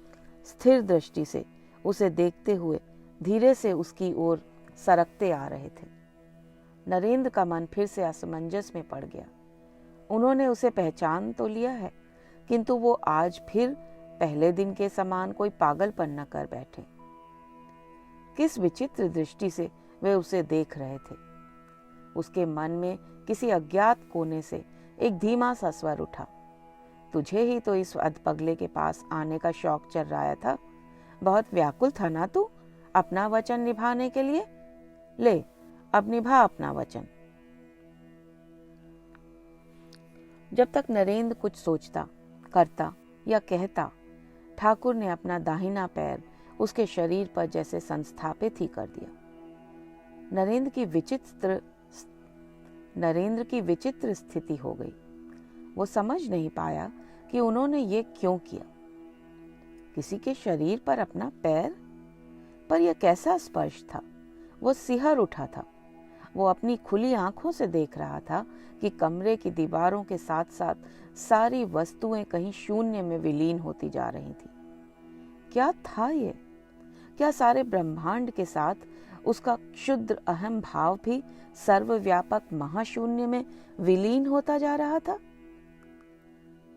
S1: स्थिर दृष्टि से उसे देखते हुए धीरे से उसकी ओर सरकते आ रहे थे। नरेंद्र का मन फिर से असमंजस में पड़ गया। उन्होंने उसे पहचान तो लिया है, किंतु वो आज फिर पहले दिन के समान कोई पागलपन न कर बैठे। किस विचित्र दृष्टि से वे उसे देख रहे थे। उसके मन में किसी अज्ञात कोने से एक धीमा सा स्वर उठा, तुझे ही तो इस अधपगले के पास आने का शौक चल रहा था। बहुत व्याकुल था ना तू अपना वचन निभाने के लिए? ले, अब निभा अपना वचन। जब तक नरेंद्र कुछ सोचता, करता या कहता, ठाकुर ने अपना दाहिना पैर उसके शरीर पर जैसे संस्थापित ही कर दिया। नरेंद्र की विचित्र स्थिति हो गई। वो समझ नहीं पाया कि उन्होंने ये क्यों किया। किसी के शरीर पर अपना पैर, पर यह कैसा स्पर्श था। वो सिहर उठा था। वो अपनी खुली आंखों से देख रहा था कि कमरे की दीवारों के साथ साथ सारी वस्तुएं कहीं शून्य में विलीन होती जा रही थी। क्या था ये? क्या सारे ब्रह्मांड के साथ उसका क्षुद्र अहम भाव भी सर्वव्यापक महाशून्य में विलीन होता जा रहा था?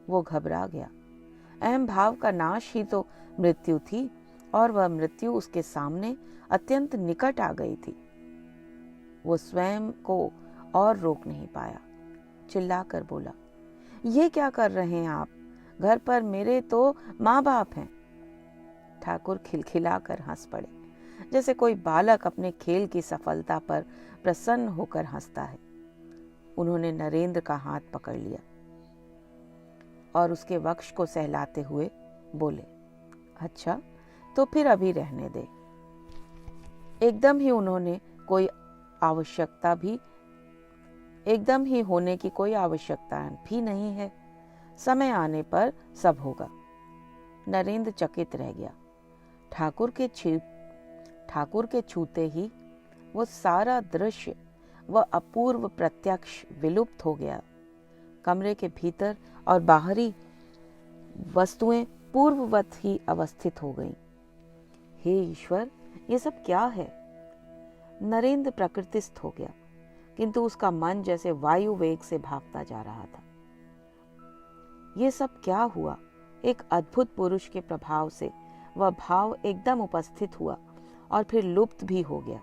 S1: वो घबरा गया। अहम भाव का नाश ही तो मृत्यु थी, और वह मृत्यु उसके सामने अत्यंत निकट आ गई थी। वो स्वयं को और रोक नहीं पाया। चिल्लाकर बोला, ये क्या कर रहे हैं आप? घर पर मेरे तो माँ बाप हैं। ठाकुर खिलखिलाकर हंस पड़े, जैसे कोई बालक अपने खेल की सफलता पर प्रसन्न होकर हंसता है। उन्होंने नरेंद्र का हाथ पकड़ लिया और उसके वक्ष को सहलाते हुए बोले, अच्छा तो फिर अभी रहने दे। एकदम ही होने की कोई आवश्यकता भी नहीं है। समय आने पर सब होगा। नरेंद्र चकित रह गया। ठाकुर के छूते ही वो सारा दृश्य, वह अपूर्व प्रत्यक्ष विलुप्त हो गया। कमरे के भीतर और बाहरी वस्तुएं पूर्ववत ही अवस्थित हो गईं। हे ईश्वर, ये सब क्या है? नरेंद्र प्रकृतिस्थ हो गया, किंतु उसका मन जैसे वायु वेग से भागता जा रहा था। ये सब क्या हुआ? एक अद्भुत पुरुष के प्रभाव से वह भाव एकदम उपस्थित हुआ और फिर लुप्त भी हो गया।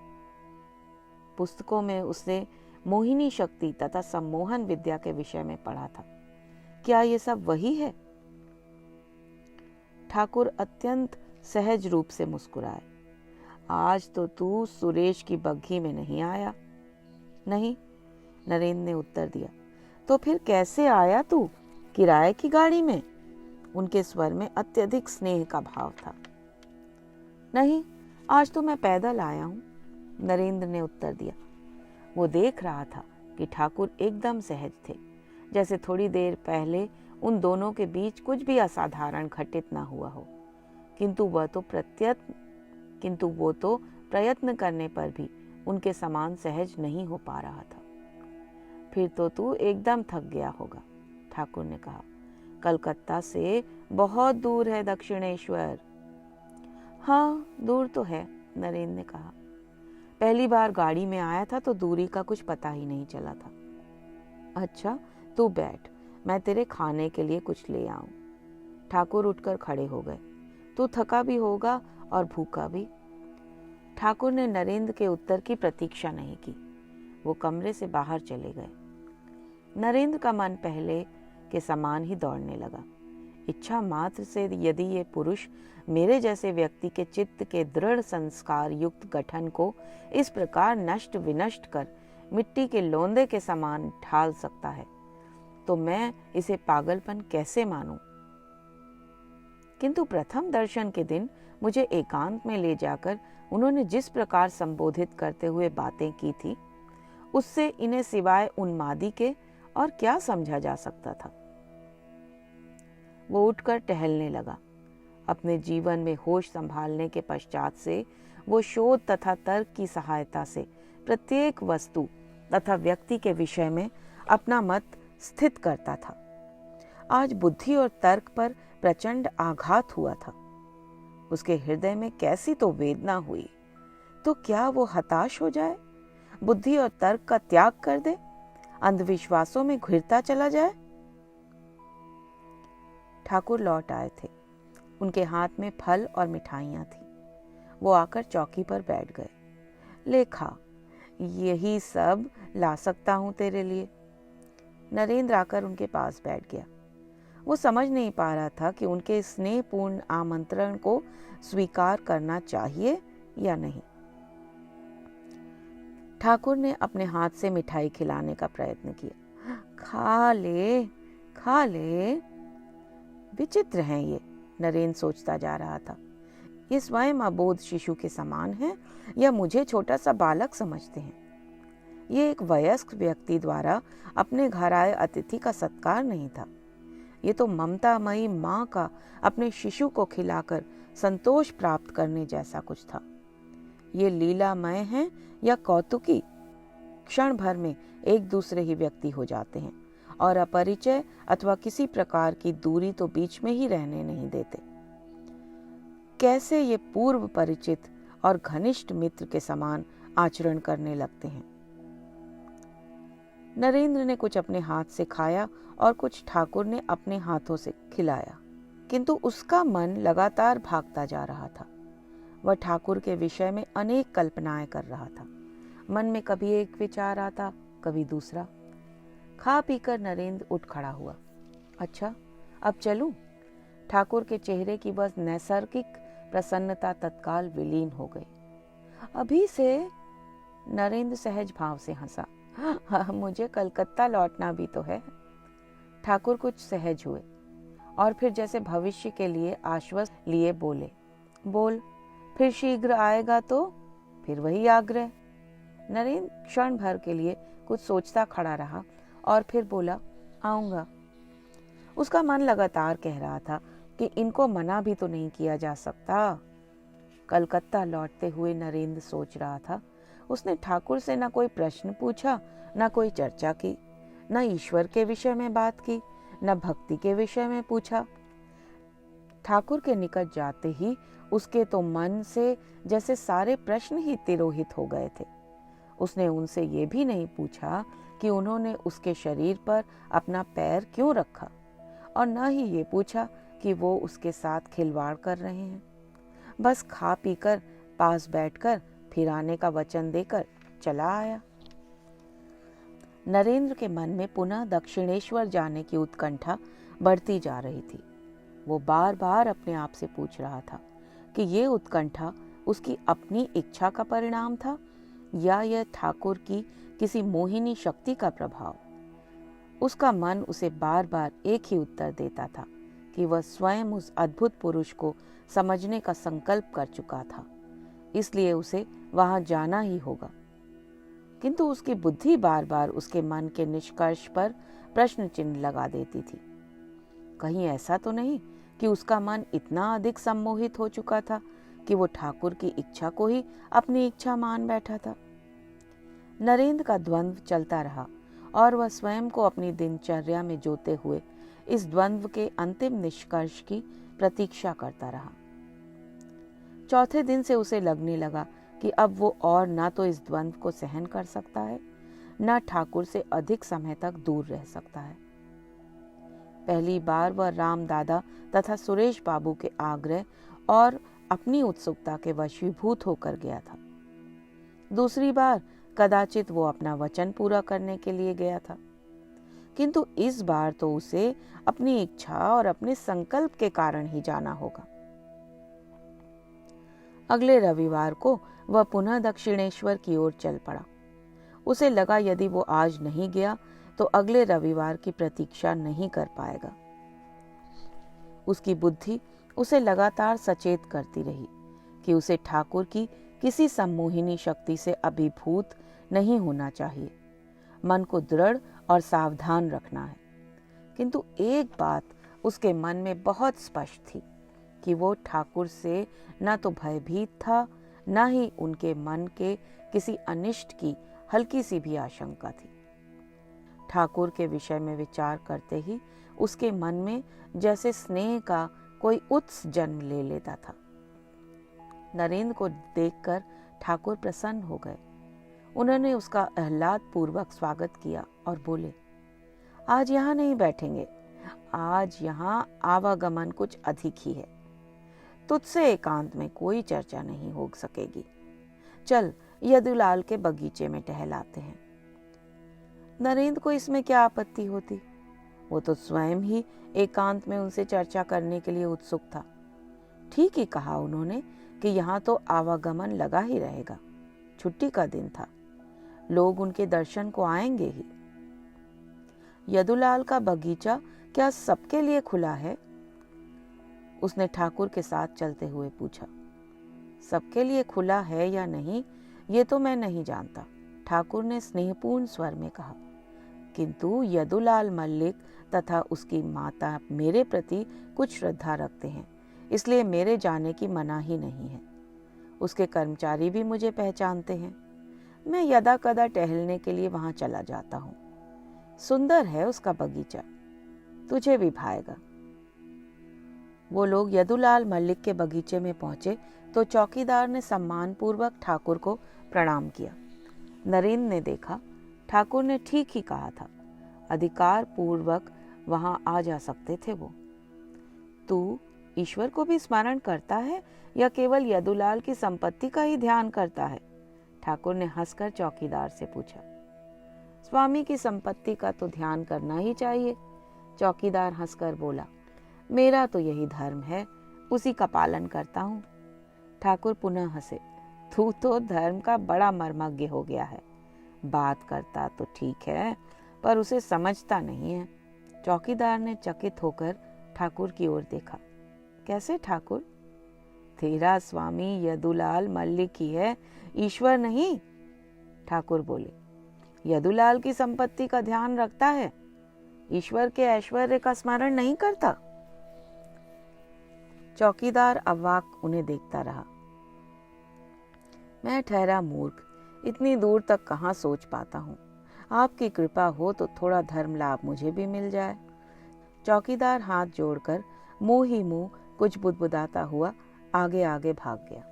S1: पुस्तकों में उसने मोहिनी शक्ति तथा सम्मोहन विद्या के विषय में पढ़ा था। क्या ये सब वही है? ठाकुर अत्यंत सहज रूप से मुस्कुराए। आज तो तू सुरेश की बग्घी में नहीं आया? नहीं, नरेंद्र ने उत्तर दिया। तो फिर कैसे आया तू? किराए की गाड़ी में? उनके स्वर में अत्यधिक स्नेह का भाव था। नहीं, आज तो मैं पैदल आया हूं, नरेंद्र ने उत्तर दिया। वो देख रहा था कि ठाकुर एकदम सहज थे, जैसे थोड़ी देर पहले उन दोनों के बीच कुछ भी असाधारण घटित न हुआ हो। किंतु वो तो प्रयत्न करने पर भी उनके समान सहज नहीं हो पा रहा था। फिर तो तू एकदम थक गया होगा, ठाकुर ने कहा। कलकत्ता से बहुत दूर है दक्षिणेश्वर। हाँ, दूर तो है, नरेंद्र ने कहा। पहली बार गाड़ी में आया था तो दूरी का कुछ पता ही नहीं चला था। अच्छा, तू बैठ, मैं तेरे खाने के लिए कुछ ले आऊं। ठाकुर उठकर खड़े हो गए। तू थका भी होगा और भूखा भी। ठाकुर ने नरेंद्र के उत्तर की प्रतीक्षा नहीं की। वो कमरे से बाहर चले गए। नरेंद्र का मन पहले के समान ही दौड़ने लगा। इच्छा मात्र से यदि ये पुरुष मेरे जैसे व्यक्ति के चित्त के दृढ़ संस्कार युक्त गठन को इस प्रकार नष्ट विनष्ट कर मिट्टी के लोंदे के समान ढाल सकता है, तो मैं इसे पागलपन कैसे मानूं? किंतु प्रथम दर्शन के दिन मुझे एकांत में ले जाकर उन्होंने जिस प्रकार संबोधित करते हुए बातें की थी, उससे इन्हें सिवाय उन्मादी के और क्या समझा जा सकता था। वो उठकर टहलने लगा। अपने जीवन में होश संभालने के पश्चात से वो शोध तथा तर्क की सहायता से प्रत्येक वस्तु तथा व्यक्ति के विषय में अपना मत स्थित करता था। आज बुद्धि और तर्क पर प्रचंड आघात हुआ था। उसके हृदय में कैसी तो वेदना हुई। तो क्या वो हताश हो जाए, बुद्धि और तर्क का त्याग कर दे, अंधविश्वासों में घिरता चला जाए? ठाकुर लौट आए थे। उनके हाथ में फल और मिठाइयां थी। वो आकर चौकी पर बैठ गए। ले खा, यही सब ला सकता हूं तेरे लिए। नरेंद्र आकर उनके पास बैठ गया। वो समझ नहीं पा रहा था कि उनके स्नेहपूर्ण आमंत्रण को स्वीकार करना चाहिए या नहीं। ठाकुर ने अपने हाथ से मिठाई खिलाने का प्रयत्न किया। खा ले, खा ले। विचित्र हैं ये, नरेंद्र सोचता जा रहा था। ये स्वयं अबोध शिशु के समान है या मुझे छोटा सा बालक समझते हैं? ये एक वयस्क व्यक्ति द्वारा अपने घर आए अतिथि का सत्कार नहीं था। ये तो ममतामयी माँ का अपने शिशु को खिलाकर संतोष प्राप्त करने जैसा कुछ था। ये लीलामय है या कौतुकी? क्षण भर में एक दूसरे ही व्यक्ति हो जाते हैं और अपरिचय अथवा किसी प्रकार की दूरी तो बीच में ही रहने नहीं देते। कैसे ये पूर्व परिचित और घनिष्ठ मित्र के समान आचरण करने लगते हैं। नरेंद्र ने कुछ अपने हाथ से खाया और कुछ ठाकुर ने अपने हाथों से खिलाया, किंतु उसका मन लगातार भागता जा रहा था। वह ठाकुर के विषय में अनेक कल्पनाएं कर रहा था। मन में कभी एक विचार आता, कभी दूसरा। खा पीकर नरेंद्र उठ खड़ा हुआ। अच्छा, अब चलूं? ठाकुर के चेहरे की वह नैसर्गिक प्रसन्नता तत्काल विलीन हो गई। अभी से? नरेंद्र सहज भाव से हंसा। मुझे कलकत्ता लौटना भी तो है। ठाकुर कुछ सहज हुए और फिर जैसे भविष्य के लिए आश्वस्त लिए बोले, बोल, फिर शीघ्र आएगा तो? फिर वही आग्रह। नरेंद्र क्षण भर के लिए कुछ सोचता खड़ा रहा और फिर बोला, आऊंगा। उसका मन लगातार कह रहा था कि इनको मना भी तो नहीं किया जा सकता। कलकत्ता लौटते हुए नरेंद्र सोच रहा था, उसने ठाकुर से न कोई प्रश्न पूछा, न कोई चर्चा की, न ईश्वर के विषय में बात की, न भक्ति के विषय में पूछा। ठाकुर के निकट जाते ही उसके तो मन से जैसे सारे प्रश्न ही तिरोहित हो गए थे। उसने उनसे ये भी नहीं पूछा कि उन्होंने उसके शरीर पर अपना पैर क्यों रखा, और न ही ये पूछा कि वो उसके साथ खिलवाड़ कर रहे हैं। बस खा पीकर पास बैठकर फिर आने का वचन देकर चला आया। नरेंद्र के मन में पुनः दक्षिणेश्वर जाने की उत्कंठा बढ़ती जा रही थी। वो बार बार अपने आप से पूछ रहा था कि ये उत्कंठा उसकी अपनी इच्छा का परिणाम था या यह ठाकुर की किसी मोहिनी शक्ति का प्रभाव। उसका मन उसे बार बार एक ही उत्तर देता था कि वह स्वयं उस अद्भुत पुरुष को समझने का संकल्प कर चुका था, इसलिए उसे वहां जाना ही होगा। किंतु उसकी बुद्धि बार बार उसके मन के निष्कर्ष पर प्रश्न चिन्ह लगा देती थी। कहीं ऐसा तो नहीं कि उसका मन इतना अधिक सम्मोहित हो चुका था कि वो ठाकुर की इच्छा को ही अपनी इच्छा मान बैठा था। नरेंद्र का द्वंद्व चलता रहा और वह स्वयं को अपनी दिनचर्या में जोते हुए इस द्वंद्व के अंतिम निष्कर्ष की प्रतीक्षा करता रहा। चौथे दिन से उसे लगने लगा कि अब वो और न तो इस द्वंद्व को सहन कर सकता है, न ठाकुर से अधिक समय तक दूर रह सकता है। पहली बार वह राम दादा तथा सुरेश बाबू के आग्रह और अपनी उत्सुकता के वशीभूत होकर गया था। दूसरी बार कदाचित वो अपना वचन पूरा करने के लिए गया था, किंतु इस बार तो उसे अपनी इच्छा और अपने संकल्प के कारण ही जाना होगा। अगले रविवार को वह पुनः दक्षिणेश्वर की ओर चल पड़ा। उसे लगा यदि वो आज नहीं गया तो अगले रविवार की प्रतीक्षा नहीं कर पाएगा। उसकी बुद्धि उसे लगातार सचेत करती रही कि उसे ठाकुर की किसी सम्मोहिनी शक्ति से अभिभूत नहीं होना चाहिए, मन को दृढ़ और सावधान रखना है। किंतु एक बात उसके मन में बहुत स्पष्ट थी कि वो ठाकुर से न तो भयभीत था, न ही उनके मन के किसी अनिष्ट की हल्की सी भी आशंका थी। ठाकुर के विषय में विचार करते ही उसके मन में जैसे स्नेह का कोई उत्स जन्म ले लेता था। नरेंद्र को देखकर ठाकुर प्रसन्न हो गए। उन्होंने उसका आह्लाद पूर्वक स्वागत किया और बोले, आज यहाँ नहीं बैठेंगे, आज यहाँ आवागमन कुछ अधिक ही है, तुझसे एकांत में कोई चर्चा नहीं हो सकेगी। चल यदुलाल के बगीचे में टहलाते हैं। नरेंद्र को इसमें क्या आपत्ति होती? वो तो स्वयं ही एकांत में उनसे चर्चा करने के लिए उत्सुक था। ठीक ही कहा उन्होंने कि यहाँ तो आवागमन लगा ही रहेगा। छुट्टी का दिन था, लोग उनके दर्शन को आएंगे ही। यदुलाल का बगीचा क्या सबके लिए खुला है? उसने ठाकुर के साथ चलते हुए पूछा। सबके लिए खुला है या नहीं ये तो मैं नहीं जानता, ठाकुर ने स्नेहपूर्ण स्वर में कहा, किंतु यदुलाल मल्लिक तथा उसकी माता मेरे प्रति कुछ श्रद्धा रखते हैं, इसलिए मेरे जाने की मनाही नहीं है। उसके कर्मचारी भी मुझे पहचानते हैं। मैं यदा कदा टहलने के लिए वहां चला जाता हूँ। सुंदर है उसका बगीचा, तुझे भी भाएगा। वो लोग यदुलाल मल्लिक के बगीचे में पहुंचे तो चौकीदार ने सम्मान पूर्वक ठाकुर को प्रणाम किया। नरेंद्र ने देखा, ठाकुर ने ठीक ही कहा था, अधिकार पूर्वक वहां आ जा सकते थे वो। तू ईश्वर को भी स्मरण करता है या केवल यदुलाल की संपत्ति का ही ध्यान करता है? ठाकुर ने हंसकर चौकीदार से पूछा। स्वामी की संपत्ति का तो ध्यान करना ही चाहिए। चौकीदार हंसकर बोला, मेरा तो यही धर्म है, उसी का पालन करता हूँ। ठाकुर पुनः हंसे, तू तो धर्म का बड़ा मर्मज्ञ हो गया है। बात करता तो ठीक है, पर उसे समझता नहीं है। चौकीदार ने चकित होकर ठाकुर की ओर देखा। कैसे ठाकुर? तेरा स्वामी यदुलाल मल्लिक ही है, ईश्वर नहीं। ठाकुर बोले, यदुलाल की संपत्ति का ध्यान रखता है, ईश्वर के ऐश्वर्य का स्मरण नहीं करता। चौकीदार अवाक उन्हें देखता रहा। मैं ठहरा मूर्ख, इतनी दूर तक कहाँ सोच पाता हूँ। आपकी कृपा हो तो थोड़ा धर्म लाभ मुझे भी मिल जाए। चौकीदार हाथ जोड़कर मुंह ही मुंह कुछ बुदबुदाता हुआ आगे आगे भाग गया।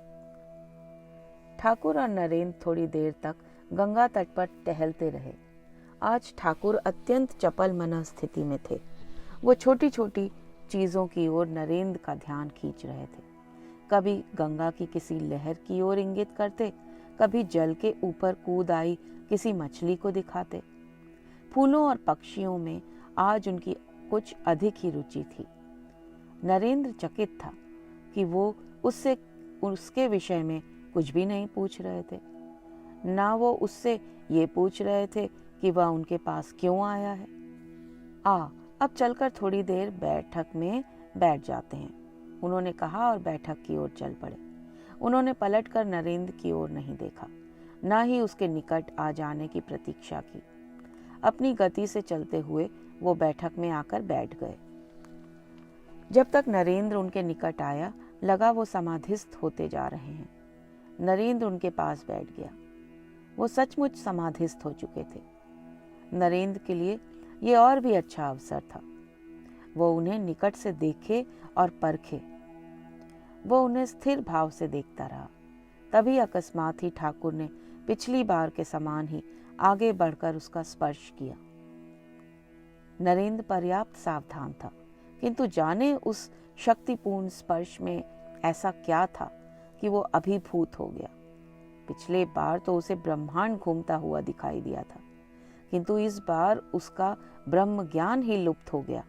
S1: ठाकुर और नरेंद्र थोड़ी देर तक गंगा तट पर टहलते रहे। आज ठाकुर अत्यंत चपल मन स्थिति में थे। वो छोटी छोटी चीजों की ओर नरेंद्र का ध्यान खींच रहे थे। कभी गंगा की किसी लहर की ओर इंगित करते, कभी जल के ऊपर कूद आई किसी मछली को दिखाते। फूलों और पक्षियों में आज उनकी कुछ अधिक ही रुचि थी। नरेंद्र चकित था कि वो उसके विषय में कुछ भी नहीं पूछ रहे थे। ना वो उससे ये पूछ रहे थे कि वह उनके पास क्यों आया है। अब चलकर थोड़ी देर बैठक में बैठ जाते हैं, उन्होंने कहा और बैठक की ओर चल पड़े। उन्होंने पलटकर नरेंद्र की ओर नहीं देखा, न ही उसके निकट आ जाने की प्रतीक्षा की। अपनी गति से चलते हुए वो बैठक में आकर बैठ गए। जब तक नरेंद्र उनके निकट आया, लगा वो समाधिस्थ होते जा रहे हैं। नरेंद्र उनके पास बैठ गया। वो सचमुच समाधिस्थ हो चुके थे। नरेंद्र के लिए ये और भी अच्छा अवसर था। वो उन्हें निकट से देखे और परखे। वो उन्हें स्थिर भाव से देखता रहा। तभी अकस्मात ही ठाकुर ने पिछली बार के समान ही आगे बढ़कर उसका स्पर्श किया। नरेंद्र पर्याप्त सावधान था, किंतु जाने उस शक्तिपूर्ण स्पर्श में ऐसा क्या था कि वो अभिभूत हो गया। पिछले बार तो उसे ब्रह्मांड घूमता हुआ दिखाई दिया था, किंतु इस बार उसका ब्रह्म ज्ञान ही लुप्त हो गया।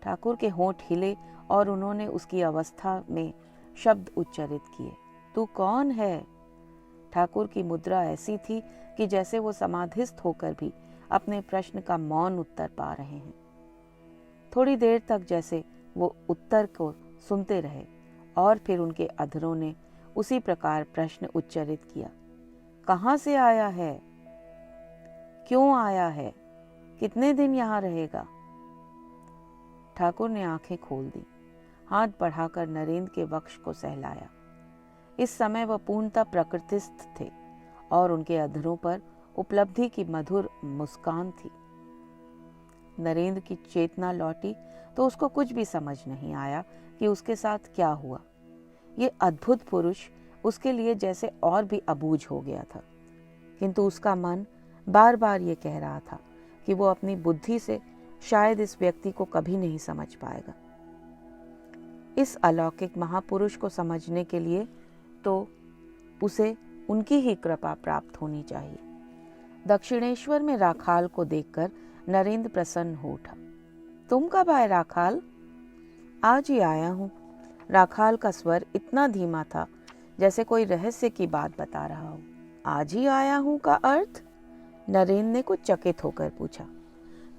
S1: ठाकुर के होंठ हिले और उन्होंने उसकी अवस्था में शब्द उच्चारित किए, तू कौन है? ठाकुर की मुद्रा ऐसी थी कि जैसे वो समाधिस्थ होकर भी अपने प्रश्न का मौन उत्तर पा रहे हैं। थोड़ी देर तक जैसे वो उत्तर को सुनते रहे और फिर उनके अधरों ने उसी प्रकार प्रश्न उच्चारित किया, कहाँ से आया है? क्यों आया है? कितने दिन यहाँ रहेगा? ठाकुर ने आंखें खोल दी, हाथ बढ़ाकर नरेंद्र के वक्ष को सहलाया। इस समय वह पूर्णतः प्रकृतिस्थ थे और उनके अधरों पर उपलब्धि की मधुर मुस्कान थी। नरेंद्र की चेतना लौटी तो उसको कुछ भी समझ नहीं आया कि उसके साथ क्या हुआ। ये अद्भुत पुरुष उसके लिए जैसे और भी अबूझ हो गया था, किंतु उसका मन बार बार ये कह रहा था कि वो अपनी बुद्धि से शायद इस व्यक्ति को कभी नहीं समझ पाएगा। इस अलौकिक महापुरुष को समझने के लिए तो उसे उनकी ही कृपा प्राप्त होनी चाहिए। दक्षिणेश्वर में राखाल को देखकर नरेंद्र प्रसन्न हो उठा। तुम कब आए राखाल? आज ही आया हूं। राखाल का स्वर इतना धीमा था जैसे कोई रहस्य की बात बता रहा हो। आज ही आया हूं का अर्थ? नरेंद्र ने कुछ चकित होकर पूछा।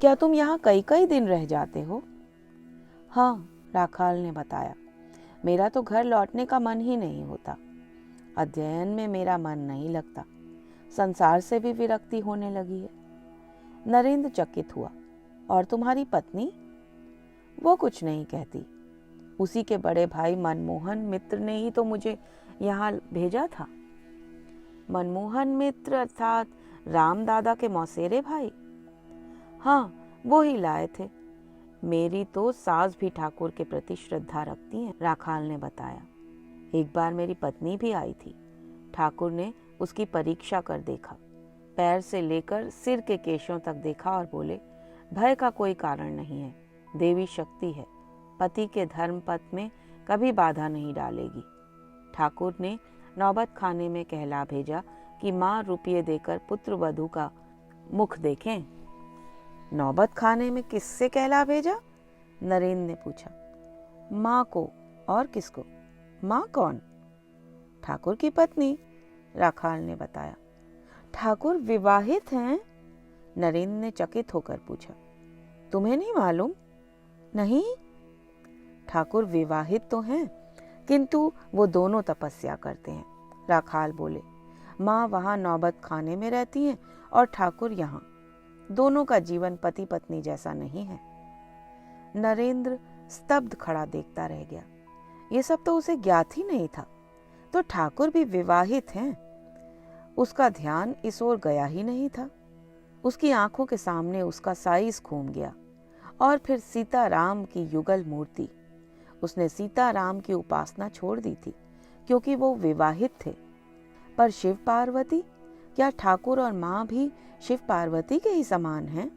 S1: क्या तुम यहाँ कई कई दिन रह जाते हो? हाँ, राखाल ने बताया, मेरा तो घर लौटने का मन ही नहीं होता। अध्ययन में मेरा मन नहीं लगता। संसार से भी विरक्ति होने लगी है। नरेंद्र चकित हुआ। और तुम्हारी पत्नी? वो कुछ नहीं कहती। उसी के बड़े भाई मनमोहन मित्र ने ही तो मुझे यहाँ भेजा था। मनमोहन मित्र अर्थात राम दादा के मौसेरे भाई? हाँ, वो ही लाए थे। मेरी तो सास भी ठाकुर के प्रति श्रद्धा रखती हैं, राखाल ने बताया। एक बार मेरी पत्नी भी आई थी। ठाकुर ने उसकी परीक्षा कर देखा, पैर से लेकर सिर के केशों तक देखा और बोले, भय का कोई कारण नहीं है, देवी शक्ति है, पति के धर्म पथ में कभी बाधा नहीं डालेगी। ठाकुर ने नौबत खाने में कहला भेजा कि माँ रुपये देकर पुत्र वधू का मुख देखें। नौबत खाने में किससे कहला भेजा? नरेंद्र ने पूछा। माँ को। और किसको? माँ कौन? ठाकुर की पत्नी, राखाल ने बताया। ठाकुर विवाहित हैं? नरेंद्र ने चकित होकर पूछा। तुम्हें नहीं मालूम? नहीं। ठाकुर विवाहित तो हैं, किंतु वो दोनों तपस्या करते हैं, राखाल बोले। माँ वहां नौबत खाने में रहती हैं और ठाकुर यहाँ। दोनों का जीवन पति पत्नी जैसा नहीं है। नरेंद्र स्तब्ध खड़ा देखता रह गया। ये सब तो उसे ज्ञात ही नहीं था। तो ठाकुर भी विवाहित हैं? उसका ध्यान इस ओर गया ही नहीं था। उसकी आंखों के सामने उसका साइज घूम गया और फिर सीताराम की युगल मूर्ति। उसने सीताराम की उपासना छोड़ दी थी क्योंकि वो विवाहित थे। पर शिव पार्वती? क्या ठाकुर और माँ भी शिव पार्वती के ही समान हैं?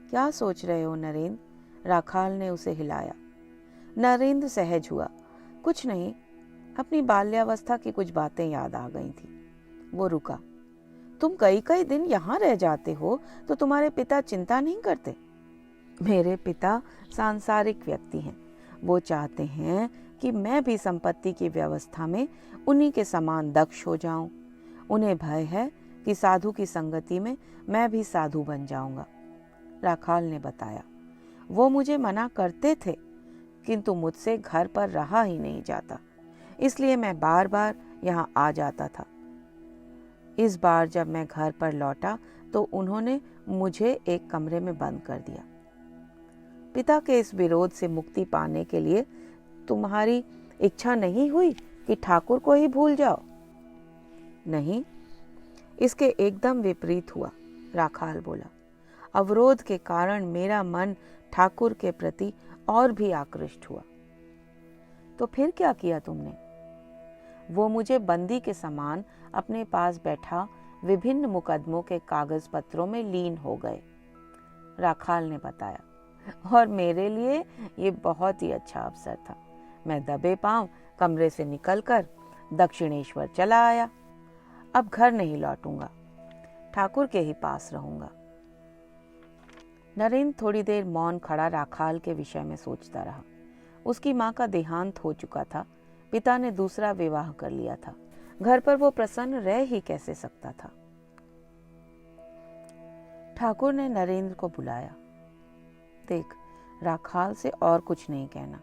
S1: क्या सोच रहे हो नरेंद्र? राखाल ने उसे हिलाया। नरेंद्र सहज हुआ। कुछ नहीं, अपनी बाल्यावस्था की कुछ बातें याद आ गई थी। वो रुका। तुम कई कई दिन यहाँ रह जाते हो तो तुम्हारे पिता चिंता नहीं करते? मेरे पिता सांसारिक व्यक्ति हैं। वो चाहते हैं कि मैं भी संपत्ति की व्यवस्था में उन्हीं के समान दक्ष हो जाऊं। उन्हें भय है कि साधु की संगति में मैं भी साधु बन जाऊंगा, राखाल ने बताया। वो मुझे मना करते थे, किंतु मुझसे घर पर रहा ही नहीं जाता, इसलिए मैं बार बार यहाँ आ जाता था। इस बार जब मैं घर पर लौटा तो उन्होंने मुझे एक कमरे में बंद कर दिया। पिता के इस विरोध से मुक्ति पाने के लिए तुम्हारी इच्छा नहीं हुई कि ठाकुर को ही भूल जाओ? नहीं, इसके एकदम विपरीत हुआ, राखाल बोला। अवरोध के कारण मेरा मन ठाकुर के प्रति और भी आकृष्ट हुआ। तो फिर क्या किया तुमने? वो मुझे बंदी के समान अपने पास बैठा विभिन्न मुकदमों के कागज पत्रों में लीन हो गए, राखाल ने बताया। और मेरे लिए ये बहुत ही अच्छा अवसर था। मैं दबे पांव कमरे से निकलकर दक्षिणेश्वर चला आया। अब घर नहीं लौटूंगा, ठाकुर के ही पास रहूंगा। नरेंद्र थोड़ी देर मौन खड़ा राखाल के विषय में सोचता रहा। उसकी माँ का देहांत हो चुका था। पिता ने दूसरा विवाह कर लिया था। घर पर वो प्रसन्न रह ही कैसे सकता था। ठाकुर ने नरेंद्र को बुलाया। देख, राखाल से और कुछ नहीं कहना।